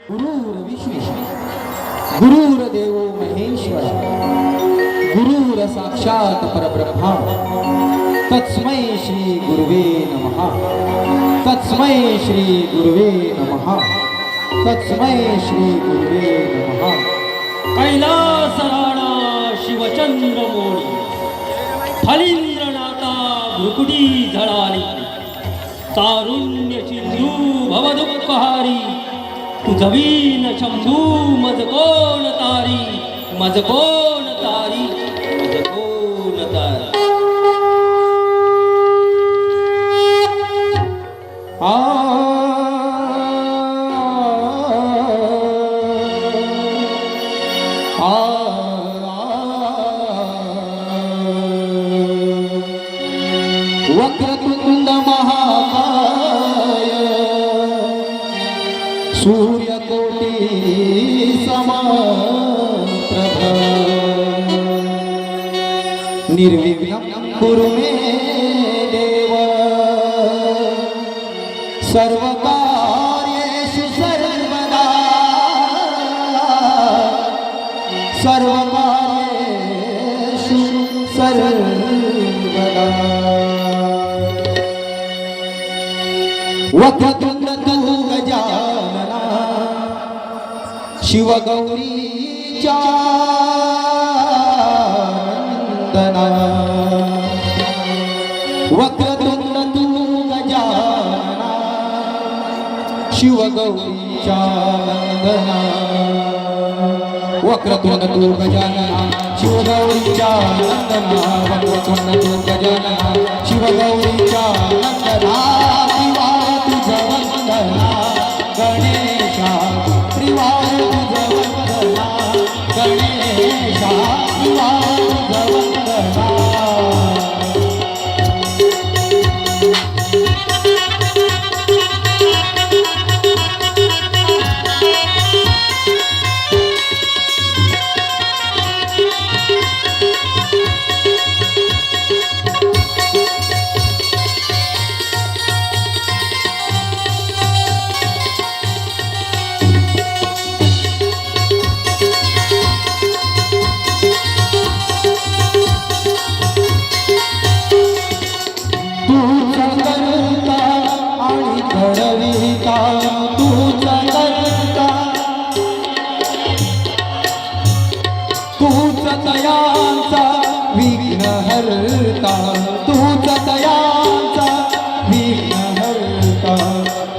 गुरुर्विश्वेश गुरुर्देवो महेश्वर गुरुर साक्षात परब्रह्मा तस्मै श्री गुरुवे नमः तस्मै श्री गुरुवे नमः तस्मै श्री गुरुवे नमः। कैलास राणा शिवचंद्र मोडी फलिंद्रनाथा भ्रुकुटी झळाली तारुण्य सिंधू भवदुःखहारी तुझवीन शंभू मज कोण तारी मज कोण तारी मज कोण तारी। वक्रतुंड महाकाय सूर्यकोटी समप्रभ निर्विघ्नं कुरु मे देव सर्वकार्येषु सर्वदा सर्वकार्येषु सर्वदा। वक्रतुंड तू गजानना शिवगौरीचा नंदना वक्रतुंड तू गजानना शिवगौरीचा नंदना वक्रतुंड तू गजानना शिवगौरीचा नंदना वक्रतुंड तू गजानना शिवगौरीचा नंदना। गणेशा त्रिवार तुझ वंदना गणेशा त्रिवार तुझ वंदना। तूच दयांचा विघ्न हरता तूच दयांचा विघ्न हरता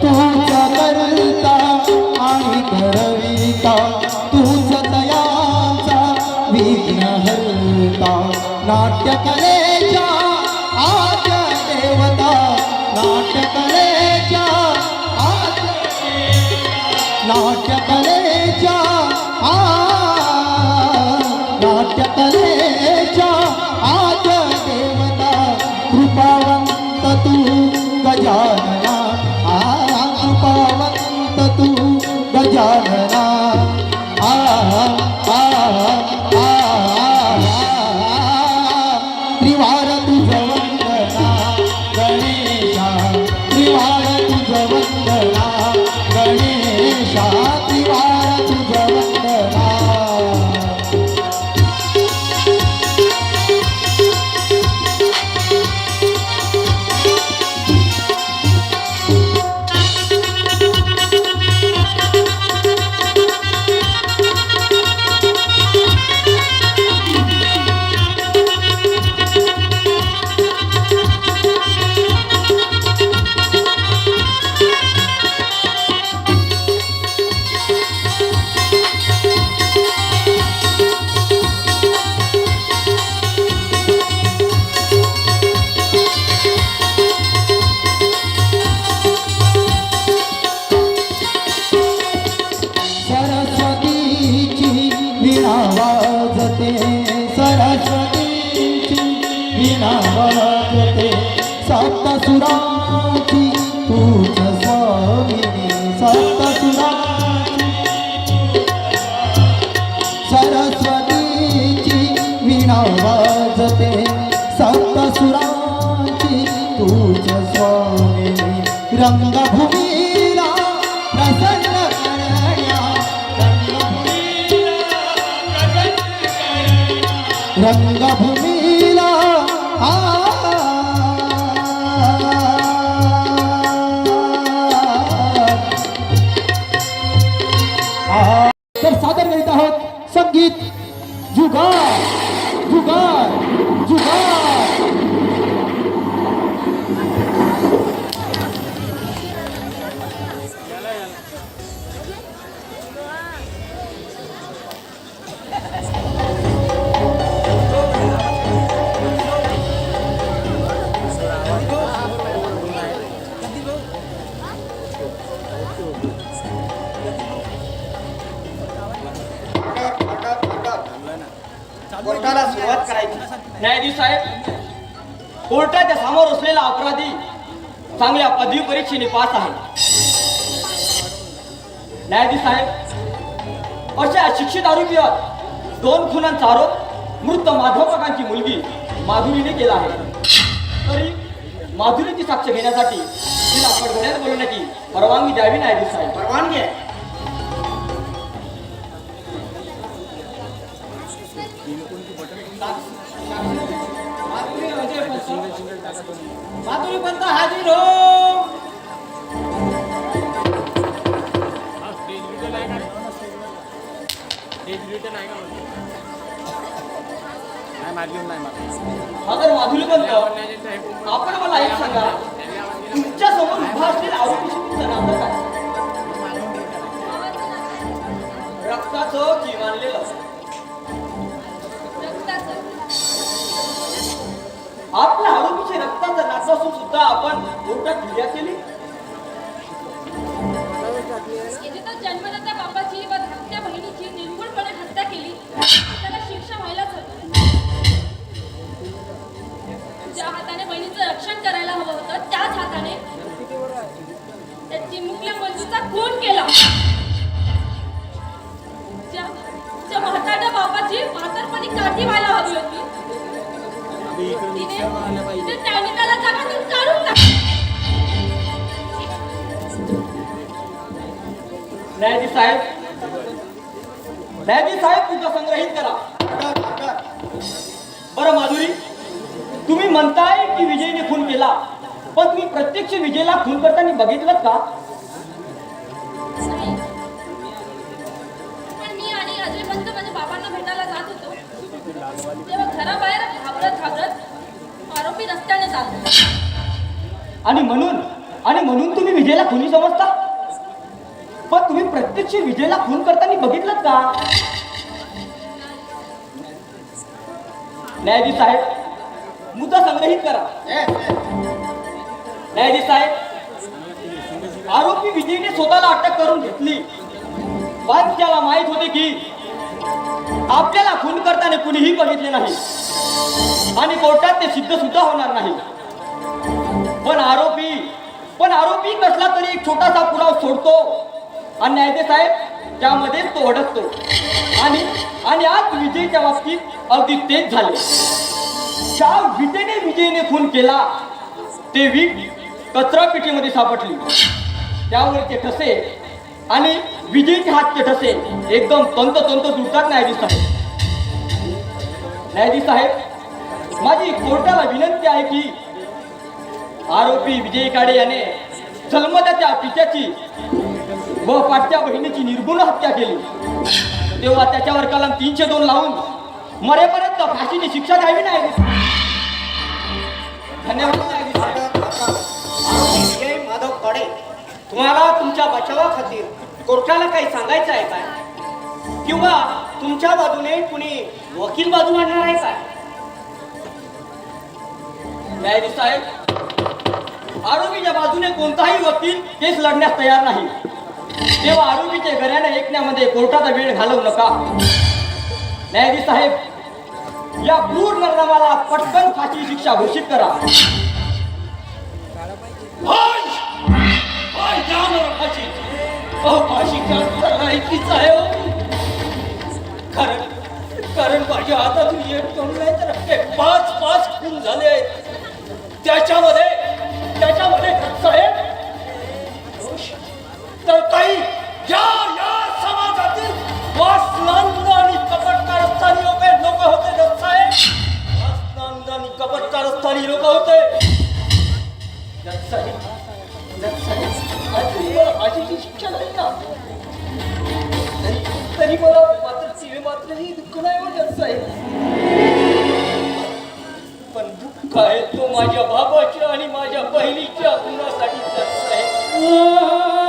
तूच करता आणि करविता तूच दयांचा विघ्न हरता। नाट्यकलेच्या आद्य देवता नाट्यकलेच्या आद्य नाट्यकलेच्या नाट्यकलेच्या आद्य देवता कृपावंत तू गजानना कृपावंत तू गजानना। त्रिवार तुझ वंदना गणेशा त्रिवार तुझ वंदना गणेशा त्रिवार तुझ वंदना। सरस्वतीची वीणा वाजते सप्तसुरांची तूच स्वामिनी सप्तसुरांची सरस्वतीची वीणा वाजते सप्तसुरांची तूच स्वामिनी रंगभूमीला प्रसन्न करण्या रंगभूमीला तर सादर करीत आहोत संगीत जुगार जुगार जुगार. कोर्टाला सुरुवात करायची. न्यायाधीश साहेब, कोर्टाच्या समोर असलेला अपराधी चांगल्या पदवी परीक्षेने पास आहे. न्यायाधीश साहेब, अशा शिक्षित आरोपीवर 2 खुनांचा आरोप मृत माधवकाकांची मुलगी माधुरीने केला आहे. तरी माधुरीची साक्ष घेण्यासाठी तिला कडघड्यात बोलवण्याची परवानगी द्यावी न्यायाधीश साहेब. परवानगी आहे. माधुरी पंत हाजीर हो. अगर माधुरी पंत, आपण मला एक सांगा, तुमच्या समोर उभा असलेल्या आरोपीशी तुमचं नातं काय? रक्ताचं की मानलेलं? आपल्या आरोपीचे रक्ताचं नातं असून सुद्धा आपण कोर्टात फिर्याद केली. जन्मदात्या बापाची व धाकट्या बहिणीची निर्भूलपणे हत्या केली, त्याला शिक्षा व्हायलाच हवी. ज्या हाताने बहिणीचं रक्षण करायला हवं होतं त्याच हाताने त्याची मुख्य बंधूचा खून केला. ज्या म्हातारड्या बापाची म्हातारपणी काठी व्हायला हवी होती तिने त्याने त्याला जगातून काढून टाकले. न्यायाधीश साहेब, तुमचा संग्रहित करा. बरं माधुरी, तुम्ही म्हणताय की विजयने खून केला, पण तुम्ही प्रत्यक्ष विजयला खून करताना बघितलं का? पण मी आणि अजय पंत माझ्या बाबांना भेटायला जात होतो तेव्हा घराबाहेर घाबरत आरोपी रस्त्याने जात. आणि म्हणून तुम्ही विजयला खुनी समजता, पण तुम्ही प्रत्यक्ष विजयला खून करताना बघितलं का? न्यायाधीश साहेब, मुद्दा संग्रहित करा. न्यायाधीश साहेब, आरोपी विजयने स्वतःला अटक करून घेतली, पण त्याला माहित होते की आपल्याला खून करताना कुणीही बघितले नाही आणि कोर्टात ते सिद्ध सुद्धा होणार नाही. पण आरोपी कसला तरी एक छोटासा पुरावा सोडतो आणि न्यायाधीश साहेब त्यामध्येच तो अडकतो. आणि आज विजयच्या बाबतीत अगदी तेच झाले. ज्या विजयने खून केला ते वीट कचरा पेटीमध्ये सापडली. त्यावरचे ठसे आणि विजयचे हातचे ठसे एकदम तंतोतंत जुळतात. न्यायाधीश साहेब, माझी कोर्टाला विनंती आहे की आरोपी विजय काळे याने जन्मदात्या पित्याची व पाठच्या बहिणीची निर्गुण हत्या केली, तेव्हा त्याच्यावर कलम 302 लावून मरेपर्यंत फाशीची शिक्षा द्यावी. न्यायाधीश, धन्यवाद. विजय माधव कडे, तुम्हाला तुमच्या बचावाखातीर कोर्टाला काही सांगायचं आहे काय? किंवा तुमच्या बाजूने कुणी वकील बाजू मांडणार आहे काय? न्यायाधीश साहेब, आरोपीच्या बाजूने कोणताही वकील केस लढण्यास तयार नाही, तेव्हा आरोपीचे घराणे ऐकण्यामध्ये कोर्टाचा वेळ घालवू नका. न्यायाधीश साहेब, या क्रूर नरनामाला पटकन फाशी शिक्षा घोषित करा. कारण माझ्या हातातून एक तोंडलाय तर 5 खून झाले आहेत. त्याच्यामध्ये साहेब तर काही या समाजातील वासनांना आणि कपटकारस्थानी लोक होते साहेब. तरी मला मात्र तिने मात्र ही दुःख नाही वाटत साहेब. पण दुःख आहे तो माझ्या बाबाच्या आणि माझ्या बहिणीच्या गुणासाठीच आहे.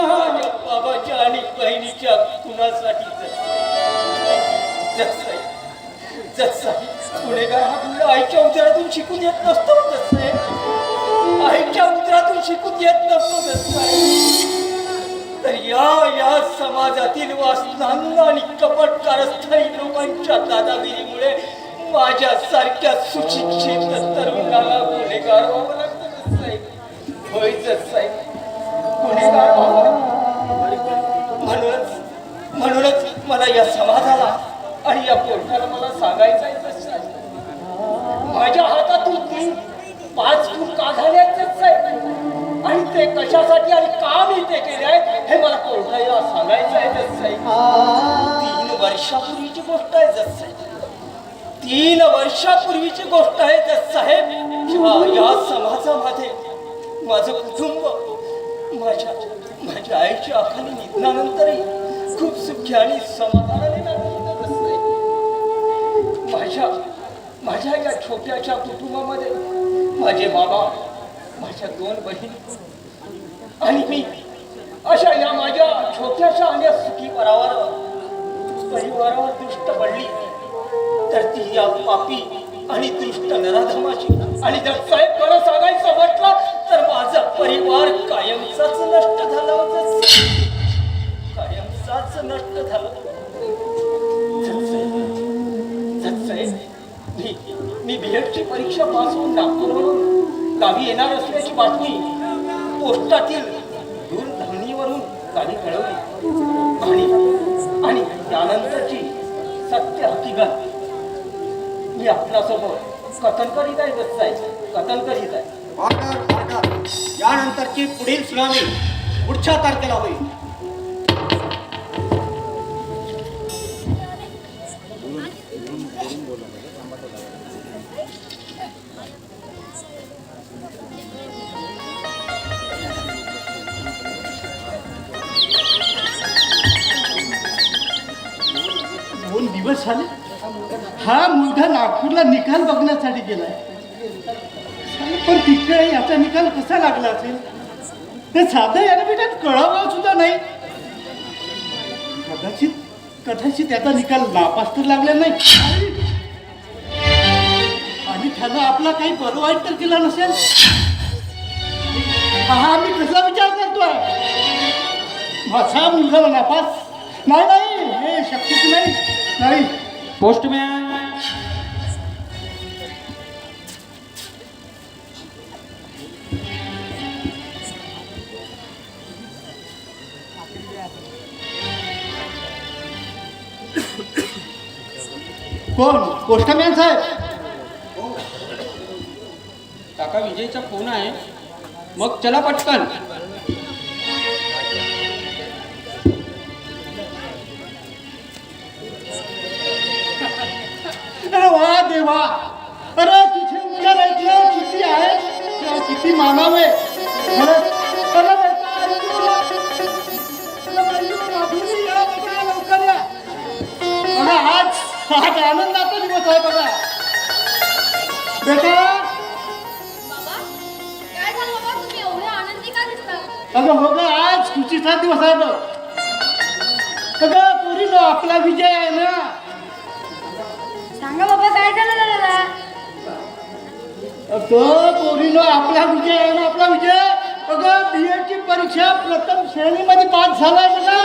माझ्या बाबाच्या आणि बहिणीच्या गुणासाठीच गुन्हेगार हा मुलं आईच्या उदरातून शिकून येत नसतो. आईच्या उदरातून शिकून येत नसतो. तर या समाजातील वासनांना आणि कपट कारस्थानिक लोकांच्या दादागिरीमुळे माझ्यासारख्या सुशिक्षित तरुणाला गुन्हेगार व्हावं लागतं साहेब. होयच साहेब, गुन्हेगार व्हावं. म्हणूनच मला या समाजाला आणि या कोर्टाला मला सांगायचं आहे माझ्या हातातून 3-5 खून का झाले साहेब, आणि ते कशासाठी आणि का मी ते केले आहेत हे मला कोर्टाला सांगायचं आहे साहेब. 3 वर्षापूर्वीची गोष्ट आहे जस साहेब. 3 वर्षापूर्वीची गोष्ट आहे जस साहेब. या समाजामध्ये माझं कुटुंब माझ्या आईच्या अखाली निधनानंतरही खूप सुखी आणि समाधानाने माझ्या या छोट्याशा कुटुंबामध्ये माझे बाबा, माझ्या 2 बहिणी आणि मी अशा या माझ्या छोट्याशा आणि सुखी परिवारावर दृष्ट पडली तर ती या पापी आणि दृष्ट नराधमाची. आणि जर साहेब मला सांगायचं म्हटलं तर माझा परिवार कायमचाच नष्ट झाला होता. कायमचाच नष्ट झाला. मी बीएडची परीक्षा पास होऊन नागपूरवरून गावी येणार असल्याची बातमी पोस्टातील दूरध्वनीवरून गावी कळवली. आणि त्यानंतरची सत्य हकीकत मी आपल्यासोबत कथन करीत आहे. कथन करीत आहे. ऑर्डर. यानंतरची पुढील सुनावणी पुढच्या तारखेला होईल. दिवस झाले हा मुलगा नागपूरला निकाल बघण्यासाठी गेलाय. पण तिकडे याचा निकाल कसा लागला असेल ते साधं याला बेटात कळावं सुद्धा नाही. कदाचित याचा निकाल नापास तर लागला नाही आणि त्यानं आपला काही बरं वाईट तर केला नसेल. हा मी कसा विचार करतोय. माझा मुलगा नापास नाही हे शक्यच नाही. पोस्टमॅन. कोण? पोस्टमॅन साहेब. काका विजयचा फोन आहे. मग चला पटकन. अरे वा देवा. अरे तुझे मुलं नाही किती आहे किती मानावे. आज आनंदाचा दिवस आहे बघा. बेटा बाबा काय झालं बाबा, तुम्ही एवढे आनंदी का दिसता? अगं हो ग, आज खुशीचा दिवस आहे बघ. अगं पुरी आपला विजय आहे ना. सांगा बाबा काय झालं दादा? अगं पोरीनो आपला विजय आहे ना. आपला विजय. अगं बीएडची परीक्षा प्रथम श्रेणीमध्ये पास झालाय बघा.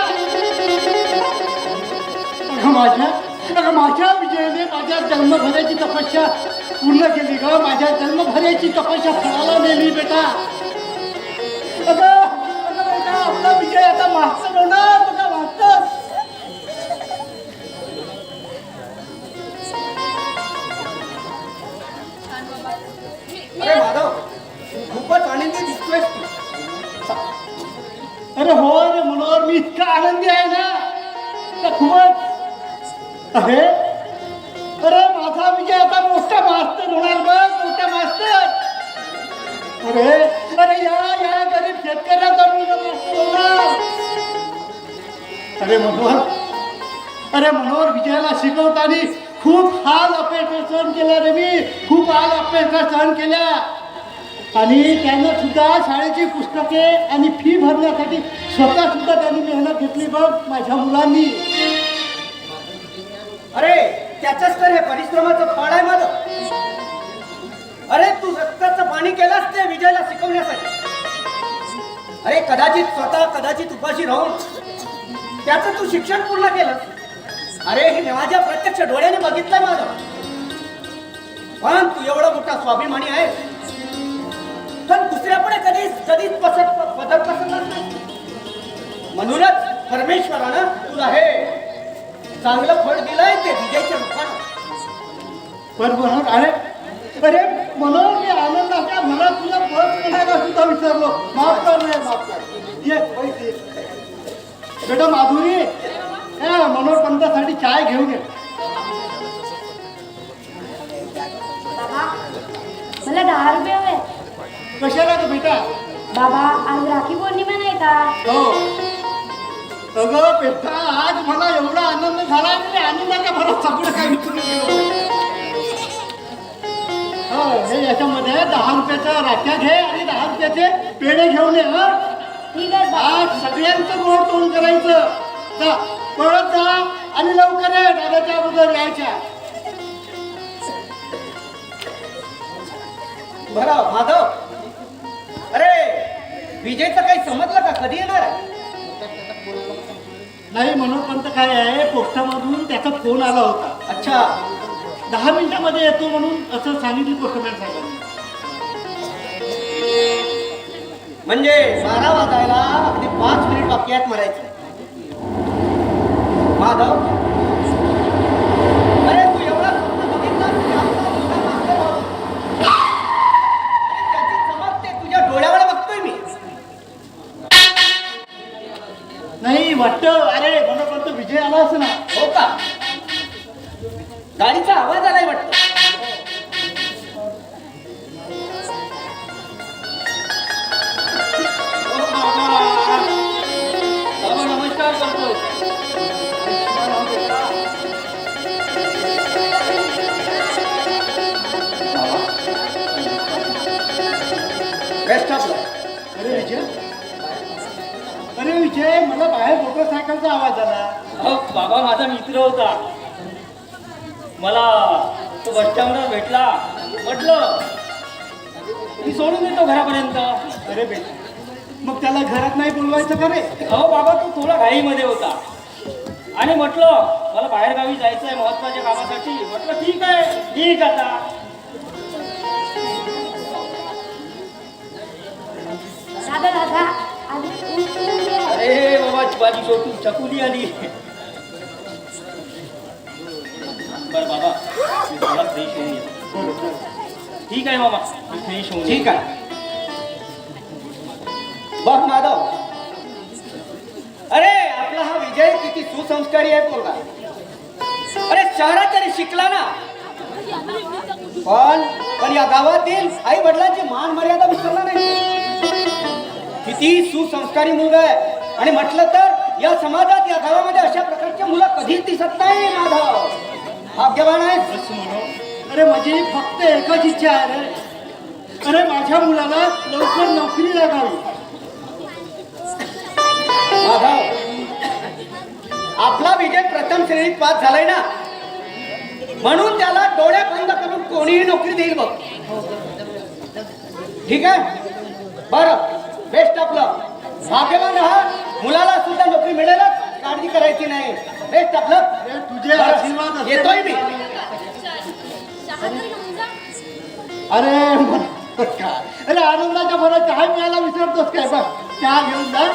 माझ्या विजयाने माझ्या जन्मभराची तपस्या पूर्ण केली ग. माझ्या जन्मभराची तपस्या फळाला नेली बेटा. अगं बेटा आपला विजय आता मास्तर होणार बघा. मास्तर अरे माधव, खूपच आनंदी दिसतोयस तू. अरे हो रे मनोहर, मी इतका आनंदी आहे ना खूपच. अरे माझा विजय आता मोठा मास्तर होणार बघ. मोठा मास्तर. अरे या गरीब शेतकऱ्याचा मुलगा मास्तर होणार. अरे मनोहर विजयाला शिकवताना खूप हाल अपेक्षा सहन केल्या रे मी, खूप हाल अपेक्षा सहन केल्या. आणि त्यानं सुद्धा शाळेची पुस्तके आणि फी भरण्यासाठी स्वतः सुद्धा त्यांनी मेहनत घेतली बघ माझ्या मुलांनी. अरे त्याचंच तर हे परिश्रमाचं फळ आहे माझं. अरे तू रक्ताचं पाणी केलंस ते विजयला शिकवण्यासाठी. अरे कदाचित स्वतः कदाचित उपाशी राहून त्याचं तू शिक्षण पूर्ण केलं. अरे हे माझ्या प्रत्यक्ष डोळ्याने बघितलंय माझं. पण तू एवढा मोठा स्वाभिमानी आहे पण दुसऱ्यापुढे कधीच पदर पसरणार नाही. म्हणूनच परमेश्वरानं तुला हे चांगलं फळ दिलंय ते विजयच्या रूपानं. पण मनोहर अरे मनोहर मी आनंदाच्या भरात तुला परत म्हणायला सुद्धा विसरलो. माफ कर. ये पैसे बेटा माधुरी मनोहर पंतासाठी चाय घेऊन ये. बाबा मला 10 रुपये हवे. कशाला ग बेटा? बाबा आज राखी पौर्णिमा नाही का? हो अगं बेटा आज मला एवढा आनंद झाला की आनंदाच्या भरात सगळं काही विसरून गेलो. हो हे याच्यामध्ये 10 रुपयाच्या राख्या घे आणि 10 रुपयाचे पेढे घेऊन ये. ठीक आहे बाबा. आज सगळ्यांचं गोड तोंड करायचं. जा पळत जा आणि लवकर ये दादाच्या अगोदर यायच्या. बरं माधव, अरे विजयचं काही समजलं का? कधी येणार आहे? नाही मनोहर पंत काय आहे पोस्टामधून त्याचा फोन आला होता. अच्छा 10 मिनिटामध्ये येतो म्हणून असं सांगितलं पोस्टमॅन साहेबांनी. म्हणजे 12 वाजायला अगदी 5 मिनिट बाकी आहेत म्हणायचं. माधव, अरे तू एवढा स्वप्न बघितलास की आपला मुलगा मास्टर व्हावा. आणि त्याची चमक ते तुझ्या डोळ्यावर बघतोय मी. नाही वाटतं अरे मनोहर पंत विजय आला असं ना. हो का? गाडीचा आवाज आलाय वाटतं. बाबा नमस्कार करतो. बेस्ट ऑफ लक. अरे विजय मला बाहेर मोटरसायकलचा आवाज आला. अहो बाबा माझा मित्र होता. मला तो बस स्टँडवर भेटला. म्हटलं मी सोडून देतो घरापर्यंत. अरे बेटा मग त्याला घरात नाही बोलवायचं का रे? अहो बाबा तो थोडा घाईमध्ये होता आणि म्हटलं मला बाहेर गावी जायचं आहे महत्वाच्या कामासाठी. म्हटलं ठीक आहे ठीक आता. दादा आज ऊन गेलं. अरे बाबा माझी छोटी चकुली आली. बरं बाबा मी थोडा फ्रेश होऊन येतो. ठीक आहे मामा मी फ्रेश होऊन ठीक आहे. बघ माधव, अरे आपला हा विजय किती सुसंस्कारी आहे पोरगा. अरे शहरात तरी शिकला ना पण या गावातील आई वडिलांची मान मर्यादा विसरला नाही. किती सुसंस्कारी मुलगा आहे. आणि म्हटलं तर या समाजात या गावामध्ये अशा प्रकारच्या मुलं कधीच दिसत नाही. माधव भाग्यवान आहे. अरे माझी फक्त एकच इच्छा आहे रे. अरे माझ्या मुलाला लवकर नोकरी लागावी. माधव, आपला विजय प्रथम श्रेणीत पास झालाय ना म्हणून त्याला डोळे बंद करून कोणीही नोकरी देईल बघ. ठीक आहे बरं बेस्ट आपलं. भाग्यवान राहा. मुलाला सुद्धा नोकरी मिळेलच. काळजी करायची नाही. बेस्ट आपलं. अरे तुझे आशीर्वाद असतील. येतोय मी. चहा तर घेऊन जा. अरे आनंदाच्या भरात चहा प्यायला विसरतोस काय? बघ चहा घेऊन जा.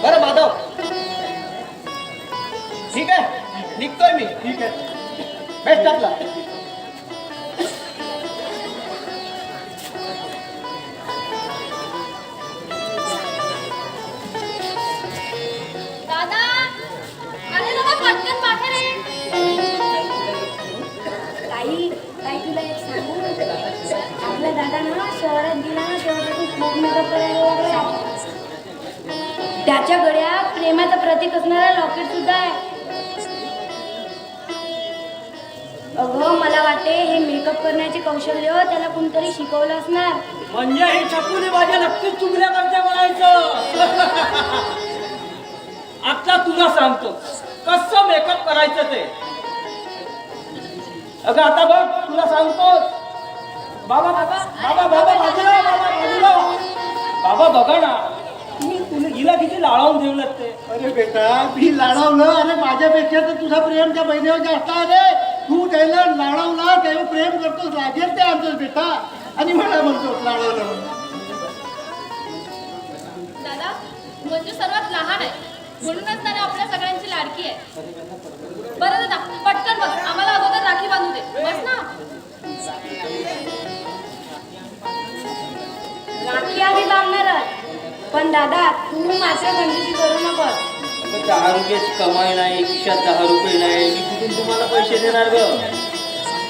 बरं माधव ठीक आहे निघतोय मी. ठीक आहे बेस्ट आपला. प्रेमाचं प्रतीक असणारा लॉकेट सुद्धा आहे. अगं मला वाटते हे मेकअप करण्याचे कौशल्य त्याला कोणतरी शिकवलं असणार. म्हणजे ही छकुली माझ्या नक्कीच चुगल्या करते म्हणायचं. आता तुला सांगतो कसं मेकअप करायचं ते. अगं आता बघ तुला सांगतो. बाबा बाबा बाबा बाबा बाजूला बाबा बाजूला बाबा बघा ना तुला हिला किती लाळवून ठेवलं ते. अरे बेटा मी लाडवलं. अरे माझ्यापेक्षा तर तुझा प्रेम त्या बहिणीवर जास्त आहे. तू त्याला लाडवला तेव्हा प्रेम करतोस लागेल ते आणतोस बेटा आणि मला म्हणतोस लाडवलं म्हणून. दादा मंजू सर्वात लहान आहे म्हणूनच त्याने आपल्या सगळ्यांची लाडकी आहे. बरं दादा पटकन बस आम्हाला अगोदर राखी बांधू दे. बस ना. राखी आम्ही बांधणारच पण दादा तू मात्र कंजूसी करू नकोस. 10 रुपयाची कमाई नाही खिशात 10 रुपये नाही मी कुठून तुम्हाला पैसे देणार ग.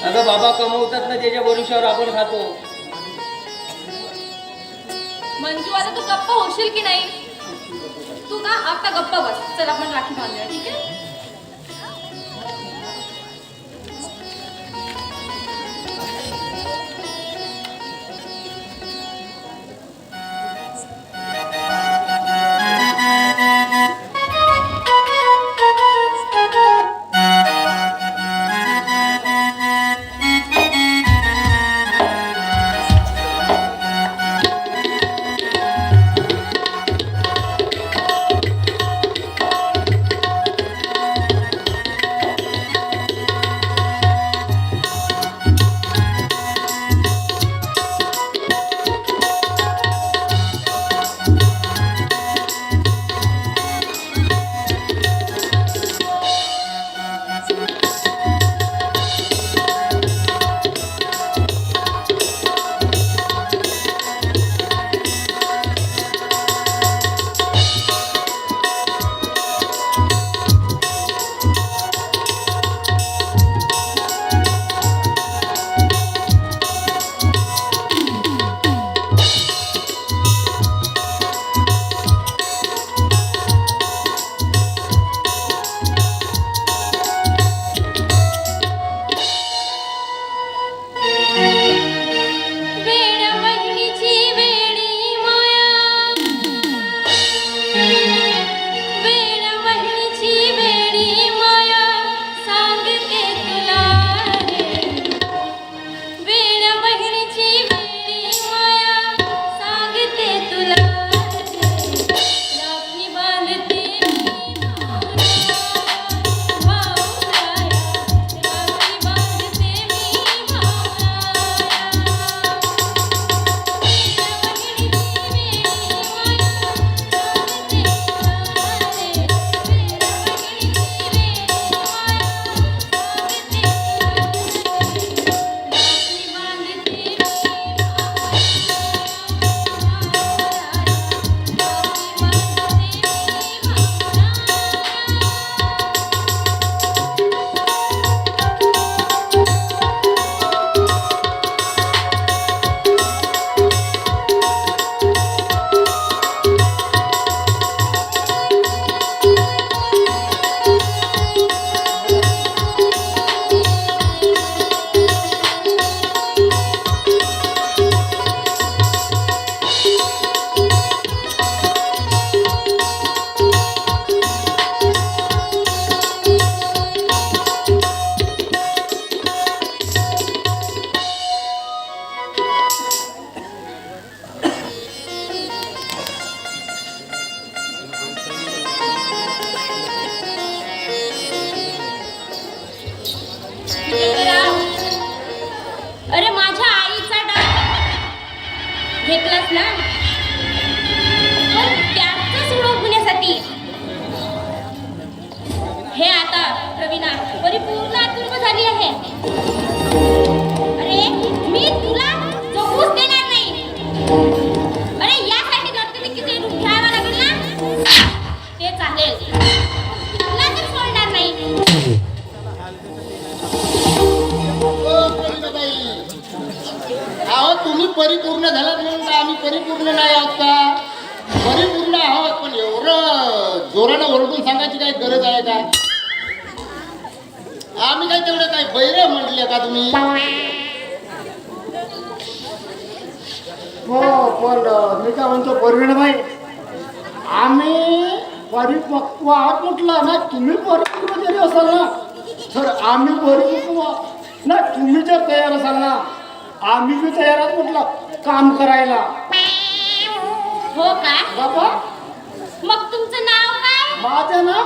अगं बाबा कमवतात ना त्याच्या भरोश्यावर आपण खातो. मंजू आता तू गप्प होशील की नाही. तू ना आता गप्प बस. चल आपण राखी बांधूया ठीक आहे. घेतलास ना, पण त्याच ओळखण्यासाठी हे आता प्रवीणा परिपूर्ण आतुर झाली आहे. अरे मी तुला जगूच देणार नाही. अरे यासाठी नर्तकीचे रूप घ्यावा लागेल ना, ते चालेल, तुला तर सोडणार नाही. अहो तुम्ही परिपूर्ण झालात म्हणून आम्ही परिपूर्ण नाही आहोत का? परिपूर्ण आहोत, पण एवढं जोरानं काही गरज आहे का? आम्ही काय तेवढं काय बैरे म्हटले का तुम्ही? हो पण मी काय म्हणतो परवीणबाई, आम्ही परिपक्व आहात म्हटलं ना, तुम्ही परिपक्व जरी असाल ना तर आम्ही परिपक्व ना, तुम्ही जर तयार असाल ना आम्ही बी तयार आहात म्हटलं काम करायला. हो का? बाबा मग तुमचं नाव काय? माझं नाव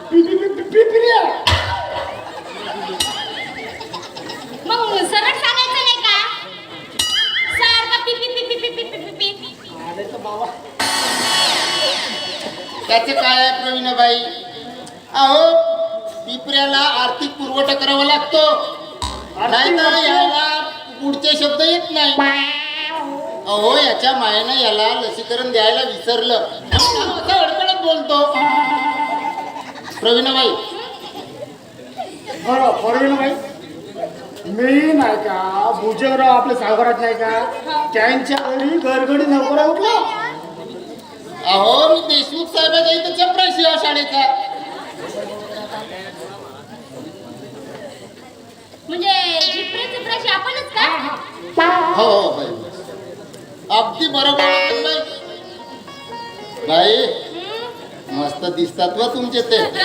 पिपिरी आहे. मग सरळ सांगायचं नाही का? सारखं P P P P P P P P P. अरे तर बाबा त्याचे काय आहे प्रवीणाबाई? अहो पिपऱ्याला आर्थिक पुरवठा करावा लागतो, नाही तर याला पुढचे शब्द येत नाही. अहो याच्या मायनं याला लसीकरण द्यायला विसरलं, असं अडकळत बोलतो. प्रवीणाबाई बरं परवीणबाई, मी नाही का भुजंगराव आपल्या सागरात नाही का त्यांच्या घरी घरगडी नोकरा उठला. अहो मी देशमुख साहेबाच्या इथं चपराशी आहे शाळेचा. म्हणजे झिपऱ्याची आपणच का? हो हो बाई, अगदी बरोबर बोललात बाई. बाई मस्त दिसतात व तुमचे ते. कोण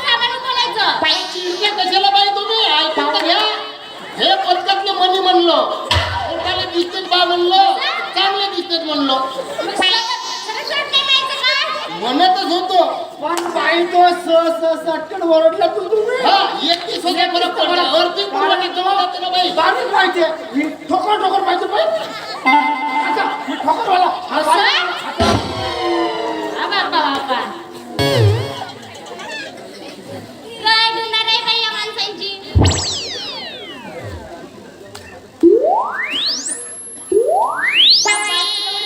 सामान्य बोलायचं? चिडले कशाला बाई तुम्ही? ऐकून तर घ्या. हे पदकातले मनी म्हणलो, पोटाला दिसतेच बा म्हणलो, चांगले दिसतेच म्हणलो, मग सरळ शर्ट नाही माहिती का? म्हणतच होतो. पण बाई तो सटकन ओरडला तुम्ही. हा 31,000 फरक पडला. आर्थिक पुरवठा जवळ जातो ना बाई. बारीक माहिती आहे, मी ठोकर माहिती बाई. आता मी ठोकरवाला. हा, बाई. बाबा काय गुन्हा रे बाई या माणसांची?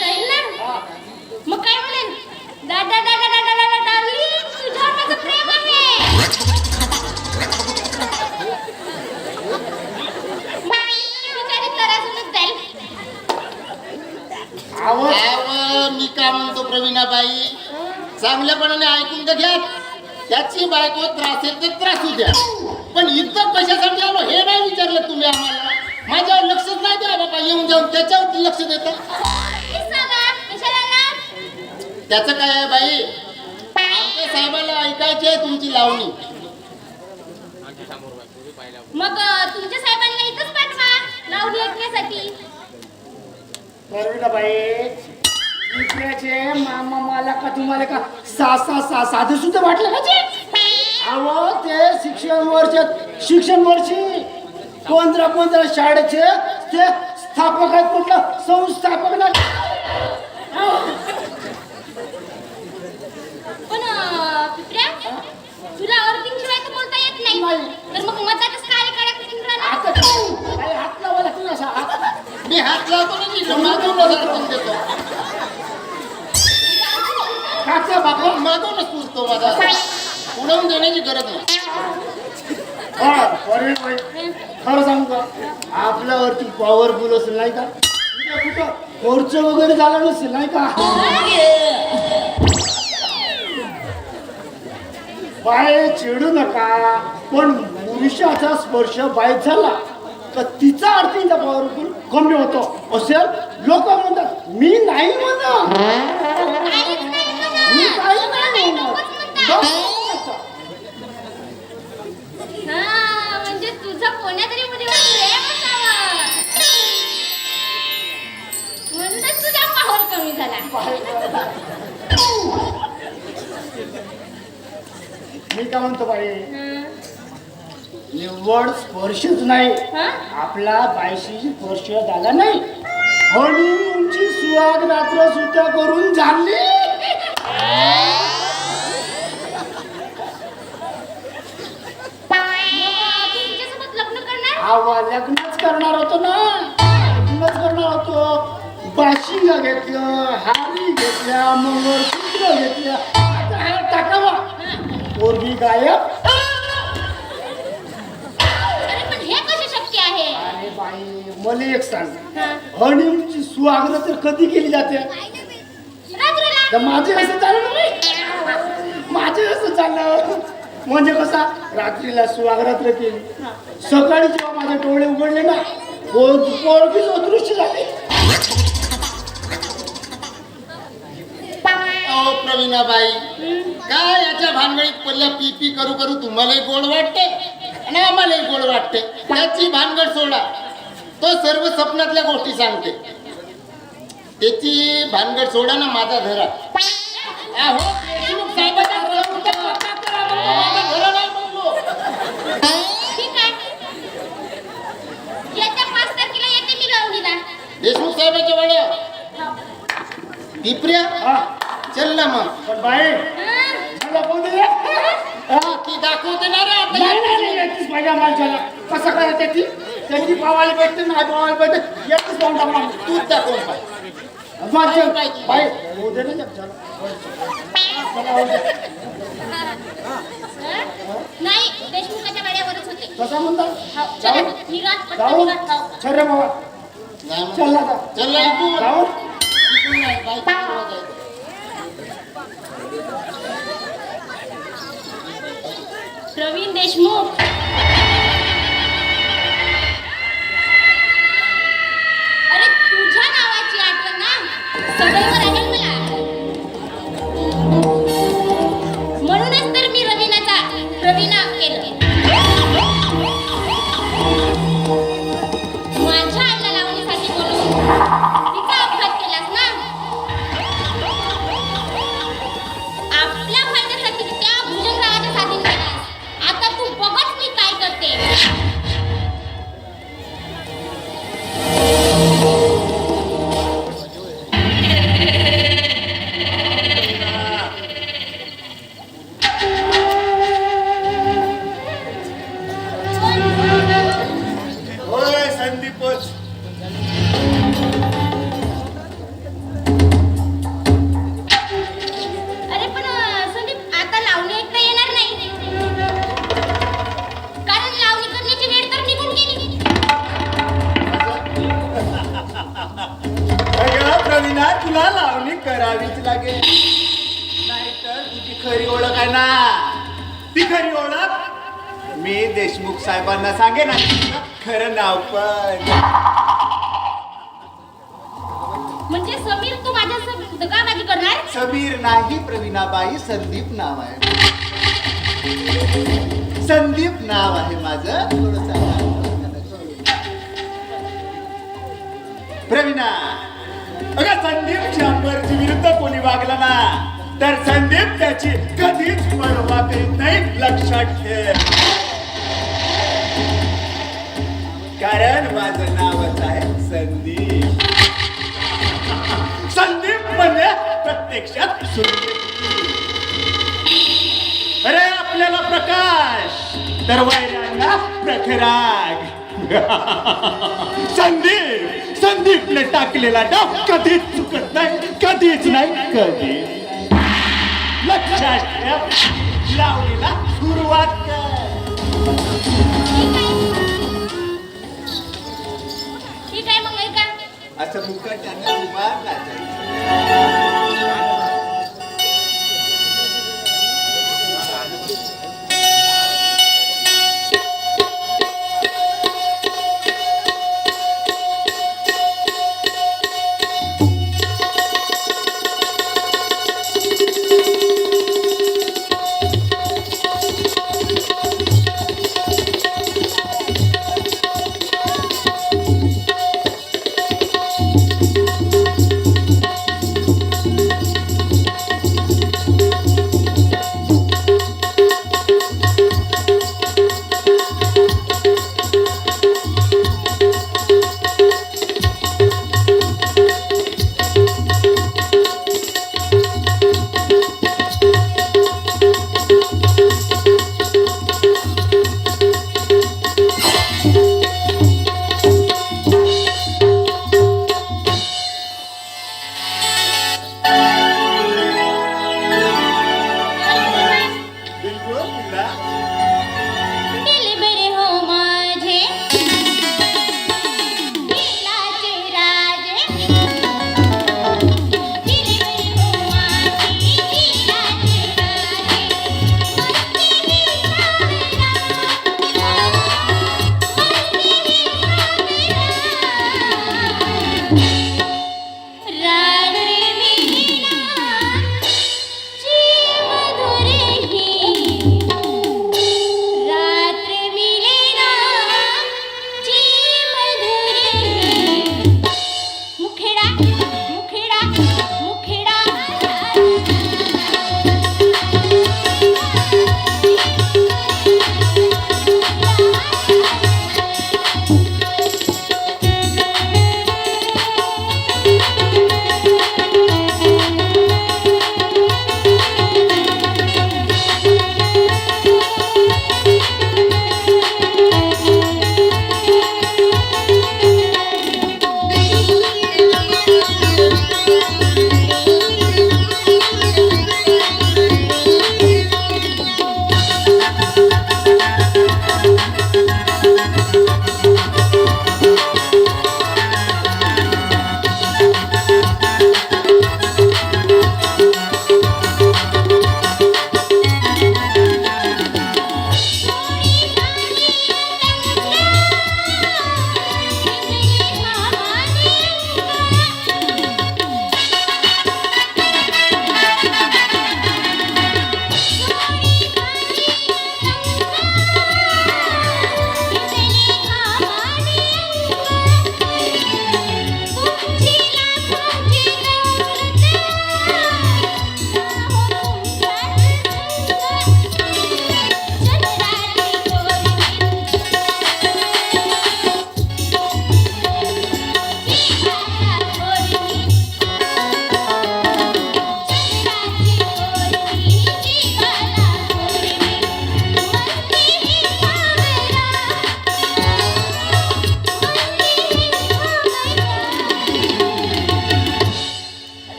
जाईल ना? मग काय म्हणेन? दादा दादा दादा दादा डार्लिंग, तुझ्यावर माझं प्रेम आहे. बिचारी त्रासूनच जाईल. अहो मी का म्हणतो प्रवीणाबाई, चांगल्यापणाने ऐकून तर घ्या. त्याची बायको त्रासेल तर त्रासू द्या, पण इथं कशासाठी आलो हे नाही विचारलं तुम्ही आम्हाला. माझ्यावर लक्षच नाही द्या बाबा, येऊन जाऊन त्याच्यावरती लक्ष देता. त्याचं काय आहे बाई, आमच्या साहेबाला ऐकायची आहे तुमची लावणी. मग तुमच्या साहेबांना इथंच पाठवा लावणी ऐकण्यासाठी. परवीणबाई, इकड्याचे मामा मला का तुम्हाला का साधे सुद्धा वाटलं का ते? अहो ते शिक्षण वर्षी 15 शाळेचे ते स्थापक आहेत म्हटलं, संस्थापक ना. पण पिपऱ्या, तुला अर्थिंग शिवाय तर बोलता येत नाही, तर मग मधातच कार्यक्रम आता काही हात लावा लागतो ना असा हात. मी हात लावतो ना, मी मागवूनच अडकून देतो. काचा बाबा मागवूनच पुरतो माझा, उडवून देण्याची गरज नाही. परवीणबाई, खरं सांगू का, आपल्यावरती पॉवरफुल असेल नाही का, कुठं खर्च वगैरे झाला नसेल नाही का. बाय चिडू नका, पण पुरुषाचा स्पर्श बाईत झाला तर तिचा अर्थीचा पॉवरफुल कमी होतो असेल. लोक म्हणतात, मी नाही म्हणत, मी काही नाही म्हणत. म्हणजे तुझं कोण्यातरी मुलीवर प्रेम असावं, म्हणूनच तुझा पावर कमी झाला. मी काय म्हणतो बाई, निव्वळ स्पर्शच नाही, आपला बायशी स्पर्श झाला नाही, हनीमूनची सुहाग रात्र सुद्धा करून झाली. तुमच्यासोबत लग्न करणार? आवा लग्नच करणार होतो ना, लग्नच करणार होतो. बाशिंगा घेतलं, हारी घेतल्या, मंगळसूत्र घेतल्या, आता हा टाकावा पोरगी गायब. अरे पण हे कसे शक्य आहे? अरे बाई मला एक सांग, हनीमूनची सुहागरं तर कधी केली जाते? रात्रीला तर माझे असं चाललं नाही. माझे असं चाललं म्हणजे कसा रात्रीला सुवागरात्र केली सकाळी जेव्हा माझे डोळे उघडले ना पोरगीच अदृश्य झाले. अहो प्रवीणाबाई काय याच्या भानगडीत पडल्या पी पी करू करू तुम्हालाही गोड वाटते आणि आम्हालाही गोड वाटते. त्याची भानगड सोडा, तो सर्व स्वप्नातल्या गोष्टी सांगते. त्याची भानगड सोडा ना, माझा धरा. अहो, देशमुख साहेबाचा घराचा पत्ता करा म्हणतो, माझा घरा नाही म्हणलो. ठीक आहे येत्या 5 तारखेला येते मी लावणीला. देशमुख साहेबाच्या वाड्यावर पिपऱ्या चल ना मग. पण बाई मला बोल दे. ती दाखवते ना रे आता. नाही याचीच माझ्या माणसाला कसं करायचं त्याची त्यांची पावायला भेटते नाही पावायला भेटते याचीच पाहून टाकणार तूच दाखवून पाहिजे. बाई होऊ दे ना चला. नाही देशमुखाच्या वाड्यावरच होते. कसा म्हणता हो, चला निघा पटकन जाऊ निघा. हो. छर्रे बाबा नाही मग. चल आता चल ना इकडून. जाऊ इकडून नाही, बाईकवर जायचं. प्रवीण देशमुख अरे तुझ्या नावाची आठवण ना सदैव राहील मला. म्हणूनच तर मी रवीना केलं. माझ्या आईला लावणीसाठी बोलून तिचा अपघात केलास ना. आपल्या फायद्यासाठी त्या भुजंगरावाच्या साथीने केलास. आता तू बघच मी काय करते. होय संदीपच अरे पण संदीप आता लावणी ऐकता येणार नाही. कारण लावणी करण्याची वेळ तर निघून गेली. अगं प्रवीणा तुला लावणी करावीच लागेल नाहीतर तुझी खरी ओळख आहे ना. ती खरी ओळख मी देशमुख साहेबांना सांगेन आणि तुझं खरं नाव पण. म्हणजे समीर तू माझ्या दगाबाजी करणार. समीर नाही प्रवीणाबाई संदीप नाव आहे. संदीप नाव आहे माझं. प्रवीणा अगं संदीप शंभरची विरुद्ध कोणी वागला ना तर संदीप त्याची कधीच परवा करीत नाही, लक्षात ठेव. कारण माझं नावच आहे संदीप. संदीप म्हणजे प्रत्यक्षात सूर्य. अरे आपल्याला प्रकाश तर वैरांना प्रखराग. संदीपने टाकलेला डाव कधीच चुकत नाही, कधीच नाही, कधी. लक्षात ठेव. लावणीला सुरुवात कर. ठीक आहे मग ऐका. असं मुखाच्या उभा नाचायचं.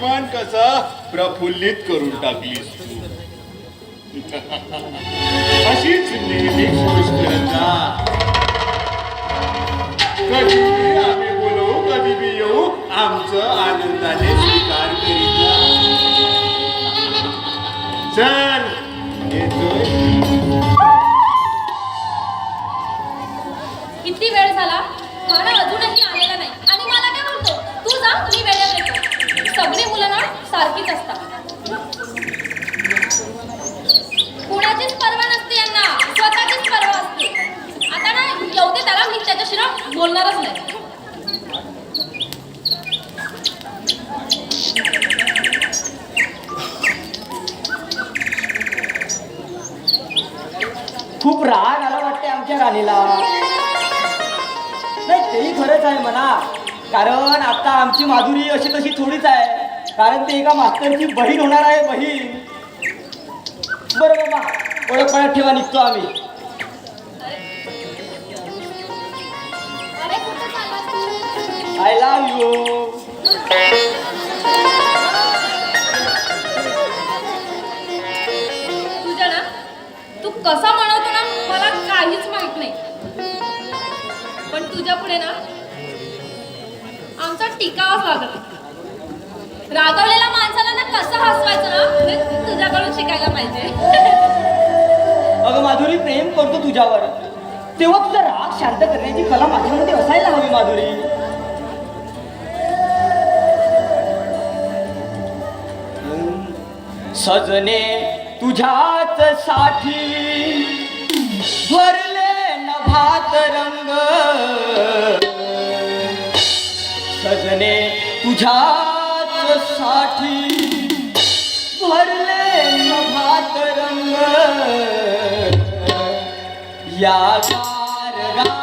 मन कसं प्रफुल्लित करून टाकलीस तू. अशीच नेहमी खुश करत जा. कधी आम्ही बोलवू कधी बी येऊ आमचं आनंदाने स्वीकार करीत जा. चल येतोय. किती वेळ झाला खाणं अजूनही आलेला नाही आणि मला काय म्हणतो तू जा मी वेळेत येतो. सगळी मुलं ना सारखीच असतात. कुणाचीच पर्वा नसते यांना स्वतःचीच पर्वा असते. आता ना येऊ दे त्याला मी त्याच्याशी ना बोलणारच नाही. खूप राग आला वाटते आमच्या राणीला. नाही तेही खरंच आहे म्हणा. कारण आता आमची माधुरी अशी तशी थोडीच आहे. कारण ते एका मास्तरची बहीण होणार आहे बहीण. बरं बाबा ओळख पळत ठेवा निघतो आम्ही. अरे कुठं चाललास तू? I love you. तुझ्या ना तू कसा म्हणवतो ना मला काहीच माहित नाही. पण तुझ्या पुढे ना आमचा टिकावाच लागत. रागवलेल्या माणसाला ना कसं हसवायचं ना हे तुझ्याकडून शिकायला पाहिजे. अगं माधुरी प्रेम करतो तुझ्यावर तेव्हा तुझा राग शांत करण्याची कला माझ्यामध्ये असायला हवी माधुरी. सजने तुझ्याच साठी भरले नभात रंग. सजने तुझ्याच साठी भरले नभात रंग. या गार गार